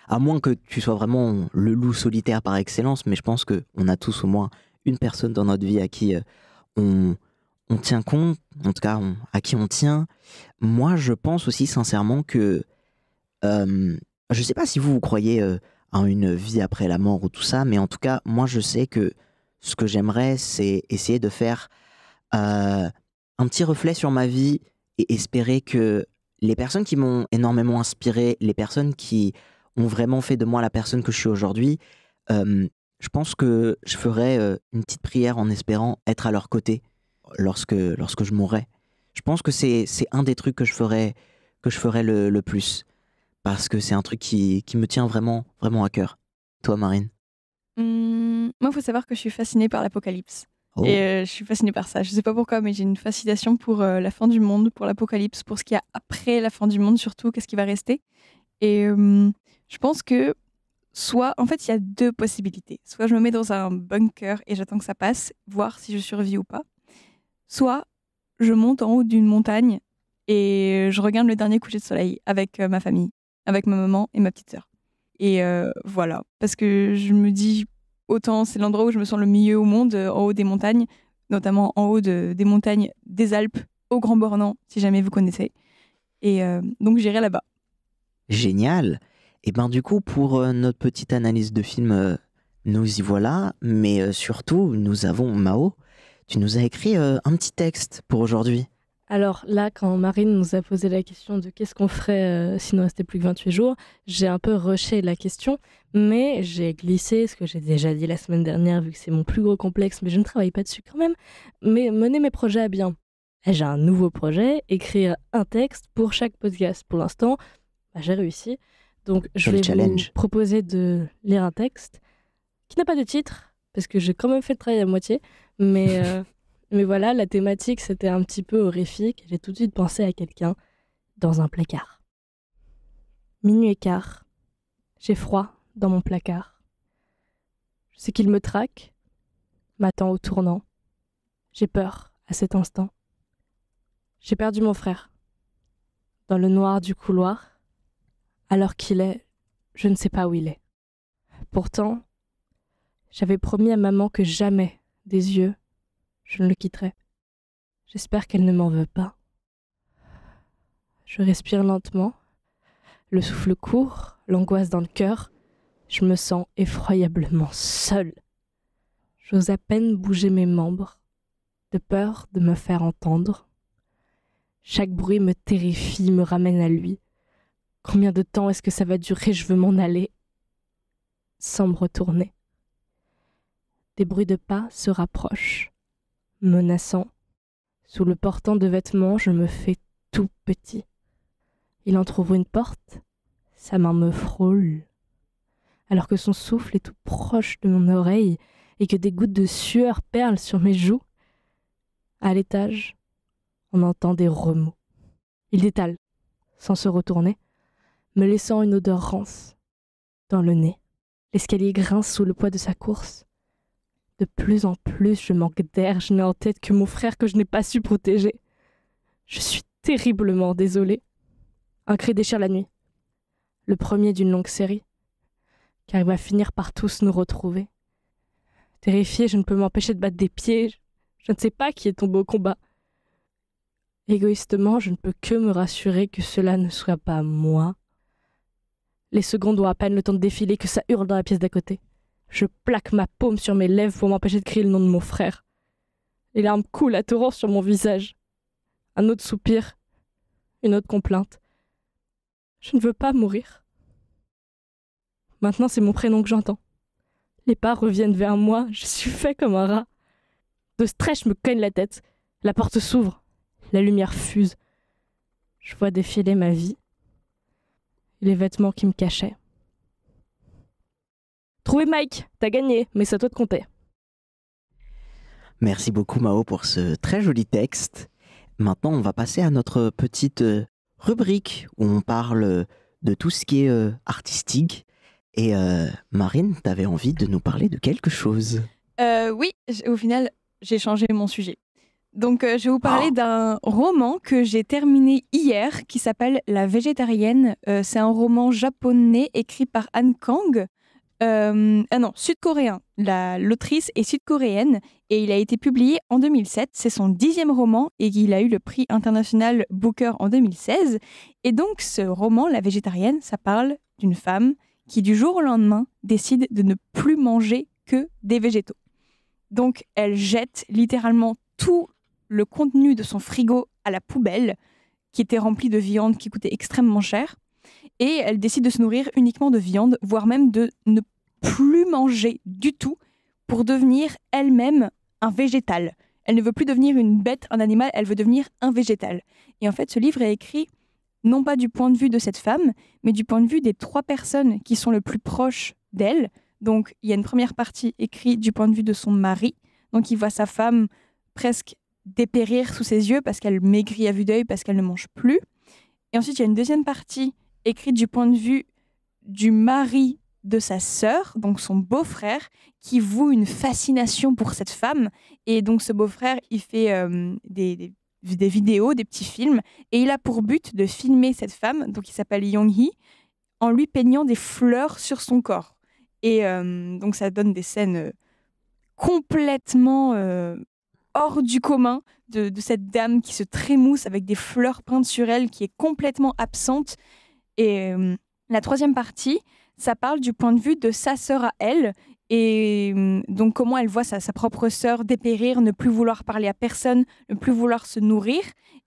À moins que tu sois vraiment le loup solitaire par excellence, mais je pense qu'on a tous au moins une personne dans notre vie à qui on tient compte, en tout cas à qui on tient. Moi, je pense aussi sincèrement que... je sais pas si vous croyez à une vie après la mort ou tout ça, mais en tout cas, moi, je sais que ce que j'aimerais, c'est essayer de faire un petit reflet sur ma vie et espérer que les personnes qui m'ont énormément inspiré, les personnes qui ont vraiment fait de moi la personne que je suis aujourd'hui, je pense que je ferai une petite prière en espérant être à leur côté lorsque je mourrai. Je pense que c'est un des trucs que je ferai le plus, parce que c'est un truc qui me tient vraiment, vraiment à cœur. Toi, Marine? Moi, il faut savoir que je suis fascinée par l'apocalypse. Oh. Et je suis fascinée par ça. Je sais pas pourquoi, mais j'ai une fascination pour la fin du monde, pour l'apocalypse, pour ce qu'il y a après la fin du monde, surtout, qu'est-ce qui va rester. Et je pense que en fait, il y a deux possibilités. Soit je me mets dans un bunker et j'attends que ça passe, voir si je survis ou pas. Soit je monte en haut d'une montagne et je regarde le dernier coucher de soleil avec ma famille, avec ma maman et ma petite sœur. Et voilà, parce que je me dis, autant c'est l'endroit où je me sens le mieux au monde, en haut des montagnes, notamment en haut des montagnes des Alpes, au Grand Bornand, si jamais vous connaissez. Et donc j'irai là-bas. Génial. Et du coup, pour notre petite analyse de film, nous y voilà. Mais surtout, nous avons Mao. Tu nous as écrit un petit texte pour aujourd'hui. Alors là, quand Marine nous a posé la question de qu'est-ce qu'on ferait s'il ne restait plus que 28 jours, j'ai un peu rushé la question, mais j'ai glissé ce que j'ai déjà dit la semaine dernière, vu que c'est mon plus gros complexe, mais je ne travaille pas dessus quand même, mais mener mes projets à bien. J'ai un nouveau projet, écrire un texte pour chaque podcast. Pour l'instant, j'ai réussi. Donc je vais vous proposer de lire un texte qui n'a pas de titre, parce que j'ai quand même fait le travail à moitié, mais... Mais voilà, la thématique, c'était un petit peu horrifique. J'ai tout de suite pensé à quelqu'un dans un placard. Minuit et quart. J'ai froid dans mon placard. Je sais qu'il me traque, m'attend au tournant. J'ai peur à cet instant. J'ai perdu mon frère. Dans le noir du couloir, alors qu'il est, je ne sais pas où il est. Pourtant, j'avais promis à maman que jamais, des yeux, je ne le quitterai. J'espère qu'elle ne m'en veut pas. Je respire lentement, le souffle court, l'angoisse dans le cœur. Je me sens effroyablement seule. J'ose à peine bouger mes membres, de peur de me faire entendre. Chaque bruit me terrifie, me ramène à lui. Combien de temps est-ce que ça va durer? Je veux m'en aller, sans me retourner. Des bruits de pas se rapprochent, menaçant. Sous le portant de vêtements, je me fais tout petit. Il entrouvre une porte, sa main me frôle, alors que son souffle est tout proche de mon oreille et que des gouttes de sueur perlent sur mes joues. À l'étage, on entend des remous. Il détale, sans se retourner, me laissant une odeur rance dans le nez. L'escalier grince sous le poids de sa course. De plus en plus, je manque d'air. Je n'ai en tête que mon frère que je n'ai pas su protéger. Je suis terriblement désolée. Un cri déchire la nuit. Le premier d'une longue série. Car il va finir par tous nous retrouver. Terrifiée, je ne peux m'empêcher de battre des pieds. Je ne sais pas qui est tombé au combat. Égoïstement, je ne peux que me rassurer que cela ne soit pas moi. Les secondes ont à peine le temps de défiler que ça hurle dans la pièce d'à côté. Je plaque ma paume sur mes lèvres pour m'empêcher de crier le nom de mon frère. Les larmes coulent à torrents sur mon visage. Un autre soupir, une autre complainte. Je ne veux pas mourir. Maintenant, c'est mon prénom que j'entends. Les pas reviennent vers moi, je suis fait comme un rat. De stress, je me cogne la tête. La porte s'ouvre, la lumière fuse. Je vois défiler ma vie et les vêtements qui me cachaient. Trouvé Mike, t'as gagné, mais c'est à toi de compter. Merci beaucoup Mao pour ce très joli texte. Maintenant, on va passer à notre petite rubrique où on parle de tout ce qui est artistique. Et Marine, t'avais envie de nous parler de quelque chose. Oui, au final, j'ai changé mon sujet. Donc, je vais vous parler d'un roman que j'ai terminé hier qui s'appelle La végétarienne. C'est un roman japonais écrit par Han Kang. Sud-coréen. L'autrice est sud-coréenne et il a été publié en 2007. C'est son 10e roman et il a eu le prix international Booker en 2016. Et donc, ce roman, La végétarienne, ça parle d'une femme qui, du jour au lendemain, décide de ne plus manger que des végétaux. Donc, elle jette littéralement tout le contenu de son frigo à la poubelle, qui était rempli de viande qui coûtait extrêmement cher. Et elle décide de se nourrir uniquement de viande, voire même de ne plus manger du tout pour devenir elle-même un végétal. Elle ne veut plus devenir une bête, un animal, elle veut devenir un végétal. Et en fait, ce livre est écrit non pas du point de vue de cette femme, mais du point de vue des 3 personnes qui sont le plus proches d'elle. Donc, il y a une première partie écrite du point de vue de son mari. Donc, il voit sa femme presque dépérir sous ses yeux parce qu'elle maigrit à vue d'œil, parce qu'elle ne mange plus. Et ensuite, il y a une deuxième partie écrite du point de vue du mari de sa sœur, donc son beau-frère, qui voue une fascination pour cette femme. Et donc, ce beau-frère, il fait des vidéos, des petits films, et il a pour but de filmer cette femme, donc il s'appelle Young-hee, en lui peignant des fleurs sur son corps. Et donc ça donne des scènes complètement hors du commun de cette dame qui se trémousse avec des fleurs peintes sur elle, qui est complètement absente. Et la troisième partie, ça parle du point de vue de sa sœur à elle, et donc comment elle voit sa propre sœur dépérir, ne plus vouloir parler à personne, ne plus vouloir se nourrir.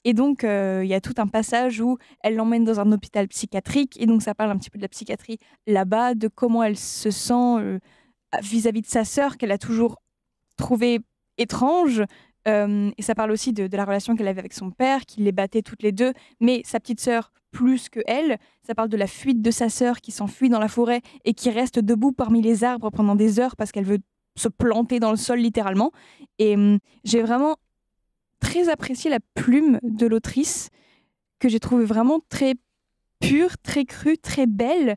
Et donc il y a tout un passage où elle l'emmène dans un hôpital psychiatrique, et donc ça parle un petit peu de la psychiatrie là-bas, de comment elle se sent vis-à-vis de sa sœur qu'elle a toujours trouvée étrange. Et ça parle aussi de la relation qu'elle avait avec son père, qui les battait toutes les deux, mais sa petite sœur plus que elle. Ça parle de la fuite de sa sœur qui s'enfuit dans la forêt et qui reste debout parmi les arbres pendant des heures parce qu'elle veut se planter dans le sol littéralement. Et j'ai vraiment très apprécié la plume de l'autrice, que j'ai trouvée vraiment très pure, très crue, très belle.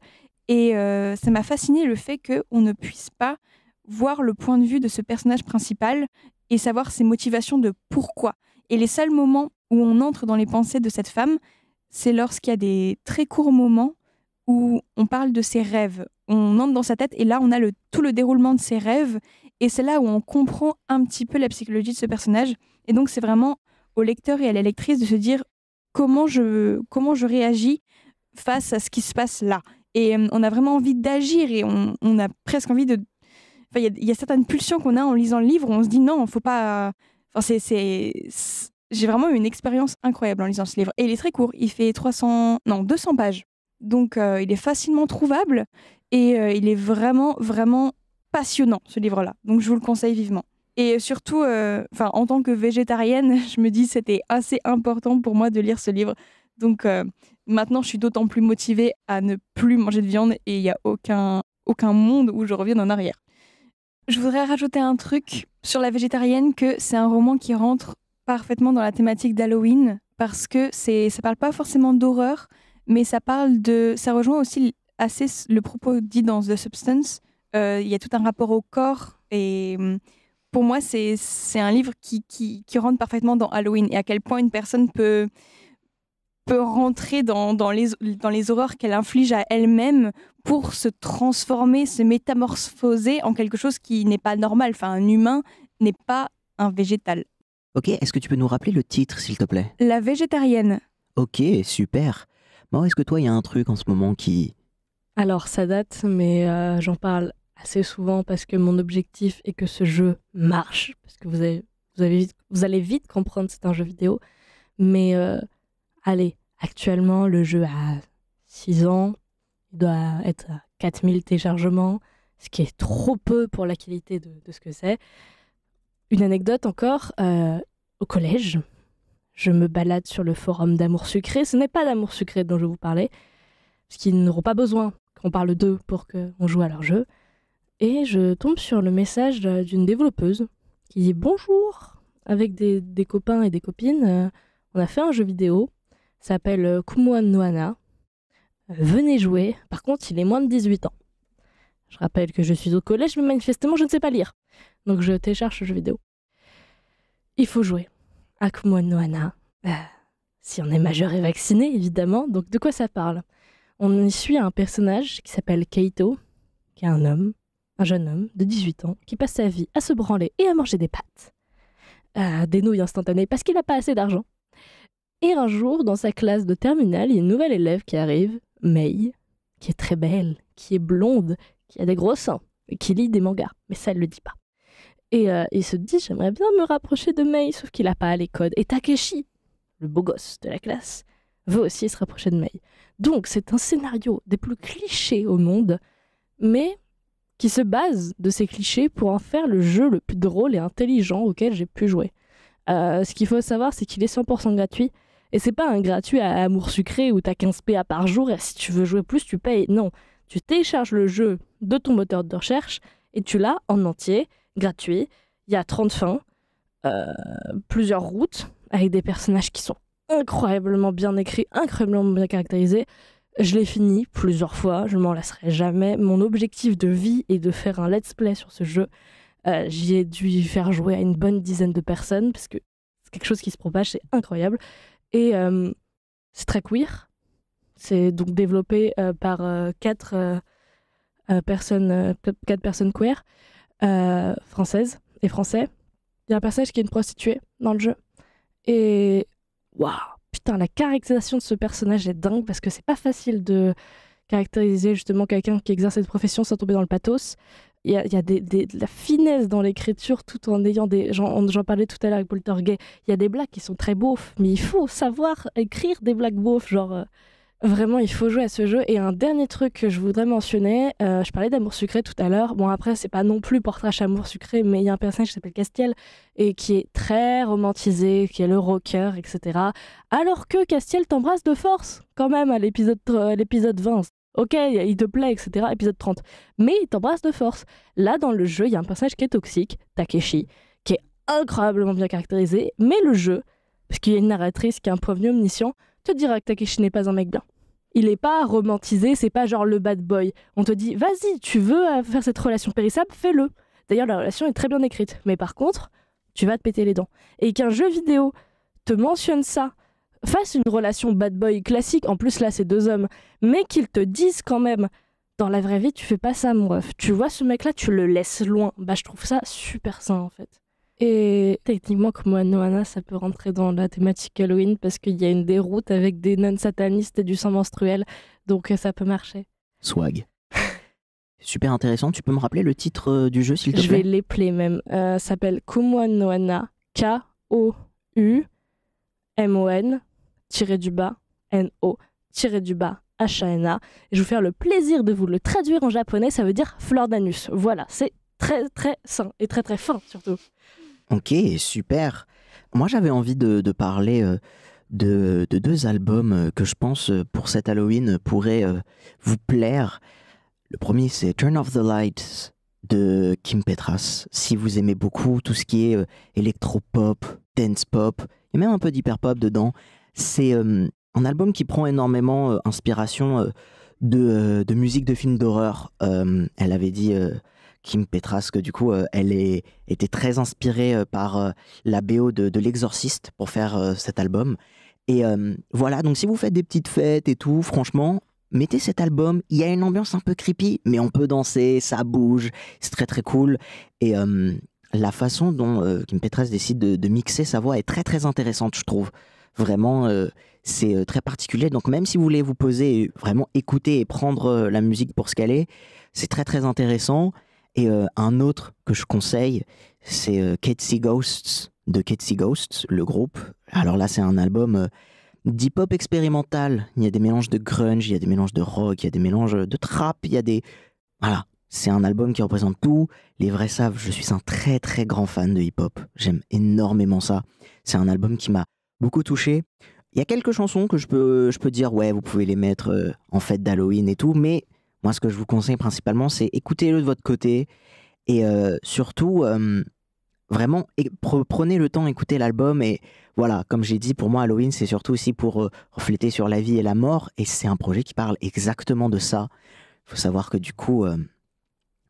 Et ça m'a fasciné le fait qu'on ne puisse pas voir le point de vue de ce personnage principal et savoir ses motivations de pourquoi. Et les seuls moments où on entre dans les pensées de cette femme, c'est lorsqu'il y a des très courts moments où on parle de ses rêves. On entre dans sa tête et là, on a tout le déroulement de ses rêves. Et c'est là où on comprend un petit peu la psychologie de ce personnage. Et donc, c'est vraiment au lecteur et à la lectrice de se dire comment je réagis face à ce qui se passe là. Et on a vraiment envie d'agir et on a presque envie de... Enfin, il y a certaines pulsions qu'on a en lisant le livre où on se dit non, faut pas... Enfin, j'ai vraiment eu une expérience incroyable en lisant ce livre. Et il est très court, il fait 200 pages. Donc il est facilement trouvable et il est vraiment, vraiment passionnant, ce livre-là. Donc je vous le conseille vivement. Et surtout, en tant que végétarienne, je me dis que c'était assez important pour moi de lire ce livre. Donc maintenant, je suis d'autant plus motivée à ne plus manger de viande et il n'y a aucun monde où je revienne en arrière. Je voudrais rajouter un truc sur La végétarienne, que c'est un roman qui rentre parfaitement dans la thématique d'Halloween parce que ça parle pas forcément d'horreur, mais ça rejoint aussi assez le propos dit dans The Substance. Il y a tout un rapport au corps et pour moi c'est un livre qui rentre parfaitement dans Halloween et à quel point une personne peut peut rentrer dans les horreurs qu'elle inflige à elle-même pour se transformer, se métamorphoser en quelque chose qui n'est pas normal. Enfin, un humain n'est pas un végétal. Ok, est-ce que tu peux nous rappeler le titre, s'il te plaît? La végétarienne. Ok, super. Bon, est-ce que toi, il y a un truc en ce moment qui... Alors, ça date, mais j'en parle assez souvent parce que mon objectif est que ce jeu marche. Parce que vous allez vite comprendre que c'est un jeu vidéo. Mais allez, actuellement, le jeu a 6 ans. Il doit être à 4000 téléchargements, ce qui est trop peu pour la qualité de ce que c'est. Une anecdote encore, au collège, je me balade sur le forum d'Amour Sucré. Ce n'est pas d'Amour Sucré dont je vous parlais, parce qu'ils n'auront pas besoin qu'on parle d'eux pour qu'on joue à leur jeu. Et je tombe sur le message d'une développeuse qui dit « Bonjour !» avec des copains et des copines. On a fait un jeu vidéo, ça s'appelle Kumon no Hana. Venez jouer, par contre il est moins de 18 ans. Je rappelle que je suis au collège, mais manifestement je ne sais pas lire. Donc je télécharge ce jeu vidéo. Il faut jouer à Kumon no Hana. Si on est majeur et vacciné, évidemment. Donc de quoi ça parle? On y suit un personnage qui s'appelle Keito, qui est un jeune homme de 18 ans, qui passe sa vie à se branler et à manger des pâtes. Des nouilles instantanées parce qu'il n'a pas assez d'argent. Et un jour, dans sa classe de terminale, il y a une nouvelle élève qui arrive, Mei, qui est très belle, qui est blonde, qui a des gros seins, et qui lit des mangas. Mais ça, elle le dit pas. Et il se dit, j'aimerais bien me rapprocher de Mei, sauf qu'il n'a pas les codes. Et Takeshi, le beau gosse de la classe, veut aussi se rapprocher de Mei. Donc, c'est un scénario des plus clichés au monde, mais qui se base de ces clichés pour en faire le jeu le plus drôle et intelligent auquel j'ai pu jouer. Ce qu'il faut savoir, c'est qu'il est 100% gratuit. Et c'est pas un gratuit à Amour Sucré où t'as 15 PA par jour et si tu veux jouer plus, tu payes. Non, tu télécharges le jeu de ton moteur de recherche et tu l'as en entier, gratuit. Il y a 30 fins, plusieurs routes avec des personnages qui sont incroyablement bien écrits, incroyablement bien caractérisés. Je l'ai fini plusieurs fois, je m'en lasserai jamais. Mon objectif de vie est de faire un let's play sur ce jeu. J'y ai dû faire jouer à une bonne dizaine de personnes parce que c'est quelque chose qui se propage, c'est incroyable. Et c'est très queer. C'est donc développé par 4 personnes queer, françaises et français. Il y a un personnage qui est une prostituée dans le jeu. Et waouh, putain, la caractérisation de ce personnage est dingue parce que c'est pas facile de caractériser justement quelqu'un qui exerce cette profession sans tomber dans le pathos. Il y a de la finesse dans l'écriture tout en ayant des... J'en parlais tout à l'heure avec Poltergeist. Il y a des blagues qui sont très beaufs, mais il faut savoir écrire des blagues beaufs. Vraiment, il faut jouer à ce jeu. Et un dernier truc que je voudrais mentionner, je parlais d'Amour Sucré tout à l'heure. Bon, après, c'est pas non plus portrait Amour Sucré, mais il y a un personnage qui s'appelle Castiel et qui est très romantisé, qui est le rocker, etc. Alors que Castiel t'embrasse de force, quand même, à l'épisode 20. Ok, il te plaît, etc. Épisode 30. Mais il t'embrasse de force. Là, dans le jeu, il y a un personnage qui est toxique, Takeshi, qui est incroyablement bien caractérisé. Mais le jeu, parce qu'il y a une narratrice qui a un prévenu omniscient, te dira que Takeshi n'est pas un mec bien. Il n'est pas romantisé, c'est pas genre le bad boy. On te dit, vas-y, tu veux faire cette relation périssable, fais-le. D'ailleurs, la relation est très bien écrite. Mais par contre, tu vas te péter les dents. Et qu'un jeu vidéo te mentionne ça, fasse une relation bad boy classique, en plus là c'est 2 hommes, mais qu'ils te disent quand même, dans la vraie vie tu fais pas ça mon ref, tu vois ce mec là, tu le laisses loin. Bah je trouve ça super sain en fait. Et techniquement Kumon no Hana ça peut rentrer dans la thématique Halloween parce qu'il y a une déroute avec des nonnes satanistes et du sang menstruel, donc ça peut marcher. Swag. Super intéressant, tu peux me rappeler le titre du jeu s'il te plaît? Je vais l'épeler même, ça s'appelle Kumon no Hana, K-O-U-M-O-N N-O-HANA. Et je vais vous faire le plaisir de vous le traduire en japonais, ça veut dire fleur d'anus. Voilà, c'est très très sain et très très fin surtout. Ok, super. Moi j'avais envie de parler de 2 albums que je pense pour cet Halloween pourraient vous plaire. Le premier c'est Turn Off the Lights de Kim Petras. Si vous aimez beaucoup tout ce qui est électropop, dance pop, il y a même un peu d'hyperpop dedans. C'est un album qui prend énormément inspiration de musique de films d'horreur. Elle avait dit, Kim Petras, que du coup, elle était très inspirée par la BO de L'Exorciste pour faire cet album. Et voilà, donc si vous faites des petites fêtes et tout, franchement, mettez cet album. Il y a une ambiance un peu creepy, mais on peut danser, ça bouge, c'est très très cool. Et la façon dont Kim Petras décide de mixer sa voix est très très intéressante, je trouve. Vraiment, c'est très particulier. Donc même si vous voulez vous poser et vraiment écouter et prendre la musique pour ce qu'elle est, c'est très très intéressant. Et un autre que je conseille, c'est Catchy Ghosts, de Catchy Ghosts, le groupe. Alors là, c'est un album d'hip-hop expérimental. Il y a des mélanges de grunge, il y a des mélanges de rock, il y a des mélanges de trap, il y a des... Voilà, c'est un album qui représente tout. Les vrais savent, je suis un très très grand fan de hip-hop. J'aime énormément ça. C'est un album qui m'a beaucoup touché. Il y a quelques chansons que je peux dire, ouais, vous pouvez les mettre en fête d'Halloween et tout, mais moi, ce que je vous conseille principalement, c'est écoutez-le de votre côté et surtout, vraiment, prenez le temps d'écouter l'album. Et voilà, comme j'ai dit, pour moi, Halloween, c'est surtout aussi pour refléter sur la vie et la mort. Et c'est un projet qui parle exactement de ça. Il faut savoir que du coup,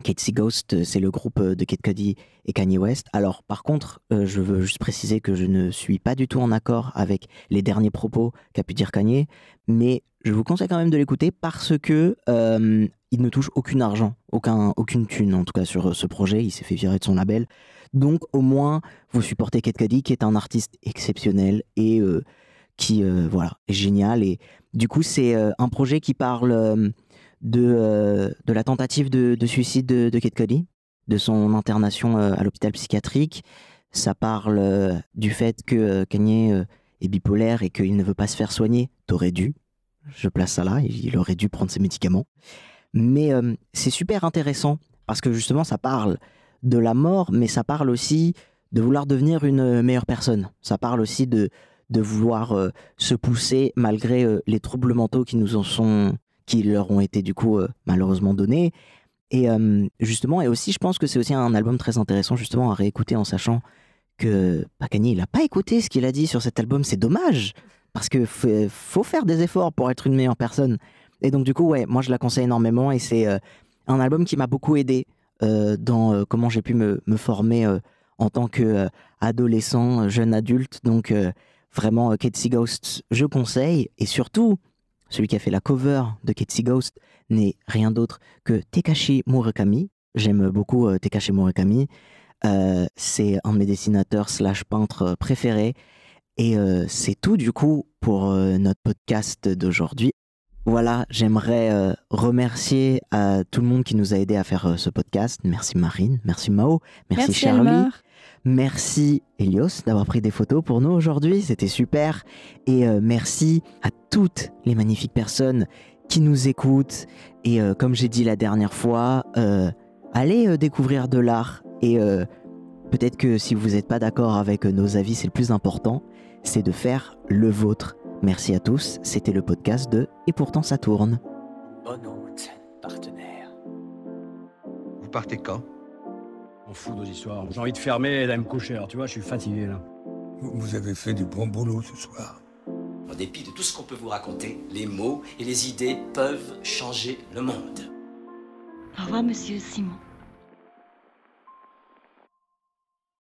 Catchy Ghost, c'est le groupe de Kid Cudi et Kanye West. Alors, par contre, je veux juste préciser que je ne suis pas du tout en accord avec les derniers propos qu'a pu dire Kanye, mais je vous conseille quand même de l'écouter parce que il ne touche aucun argent, aucune thune en tout cas sur ce projet. Il s'est fait virer de son label. Donc, au moins, vous supportez Kid Cudi, qui est un artiste exceptionnel et qui, voilà, est génial. Et du coup, c'est un projet qui parle de la tentative de suicide de Kid Cudi, de son internation à l'hôpital psychiatrique. Ça parle du fait que Kanye est bipolaire et qu'il ne veut pas se faire soigner. T'aurais dû, je place ça là, il aurait dû prendre ses médicaments. Mais c'est super intéressant parce que justement ça parle de la mort, mais ça parle aussi de vouloir devenir une meilleure personne. Ça parle aussi de vouloir se pousser malgré les troubles mentaux qui leur ont été du coup malheureusement donnés. Et justement, et aussi je pense que c'est aussi un album très intéressant justement à réécouter en sachant que Kanye, il n'a pas écouté ce qu'il a dit sur cet album. C'est dommage, parce que faut faire des efforts pour être une meilleure personne. Et donc du coup, ouais, moi je la conseille énormément et c'est un album qui m'a beaucoup aidé dans comment j'ai pu me former en tant qu'adolescent, jeune adulte. Donc vraiment, Catchy Ghost, je conseille. Et surtout, celui qui a fait la cover de Catchy Ghost n'est rien d'autre que Takashi Murakami. J'aime beaucoup Takashi Murakami. C'est un de mes dessinateurs / peintres préférés. Et c'est tout du coup pour notre podcast d'aujourd'hui. Voilà, j'aimerais remercier tout le monde qui nous a aidés à faire ce podcast. Merci Marine, merci Mao, merci Charlie. Elmar. Merci Elios d'avoir pris des photos pour nous aujourd'hui, c'était super. Et merci à toutes les magnifiques personnes qui nous écoutent. Et comme j'ai dit la dernière fois, allez découvrir de l'art. Et peut-être que si vous n'êtes pas d'accord avec nos avis, c'est le plus important, c'est de faire le vôtre. Merci à tous, c'était le podcast de Et pourtant ça tourne. Bonne route, partenaire. Vous partez quand? On fout nos histoires. J'ai envie de fermer et d'aller me coucher. Alors tu vois, je suis fatigué là. Vous avez fait du bon boulot ce soir. En dépit de tout ce qu'on peut vous raconter, les mots et les idées peuvent changer le monde. Au revoir, monsieur Simon.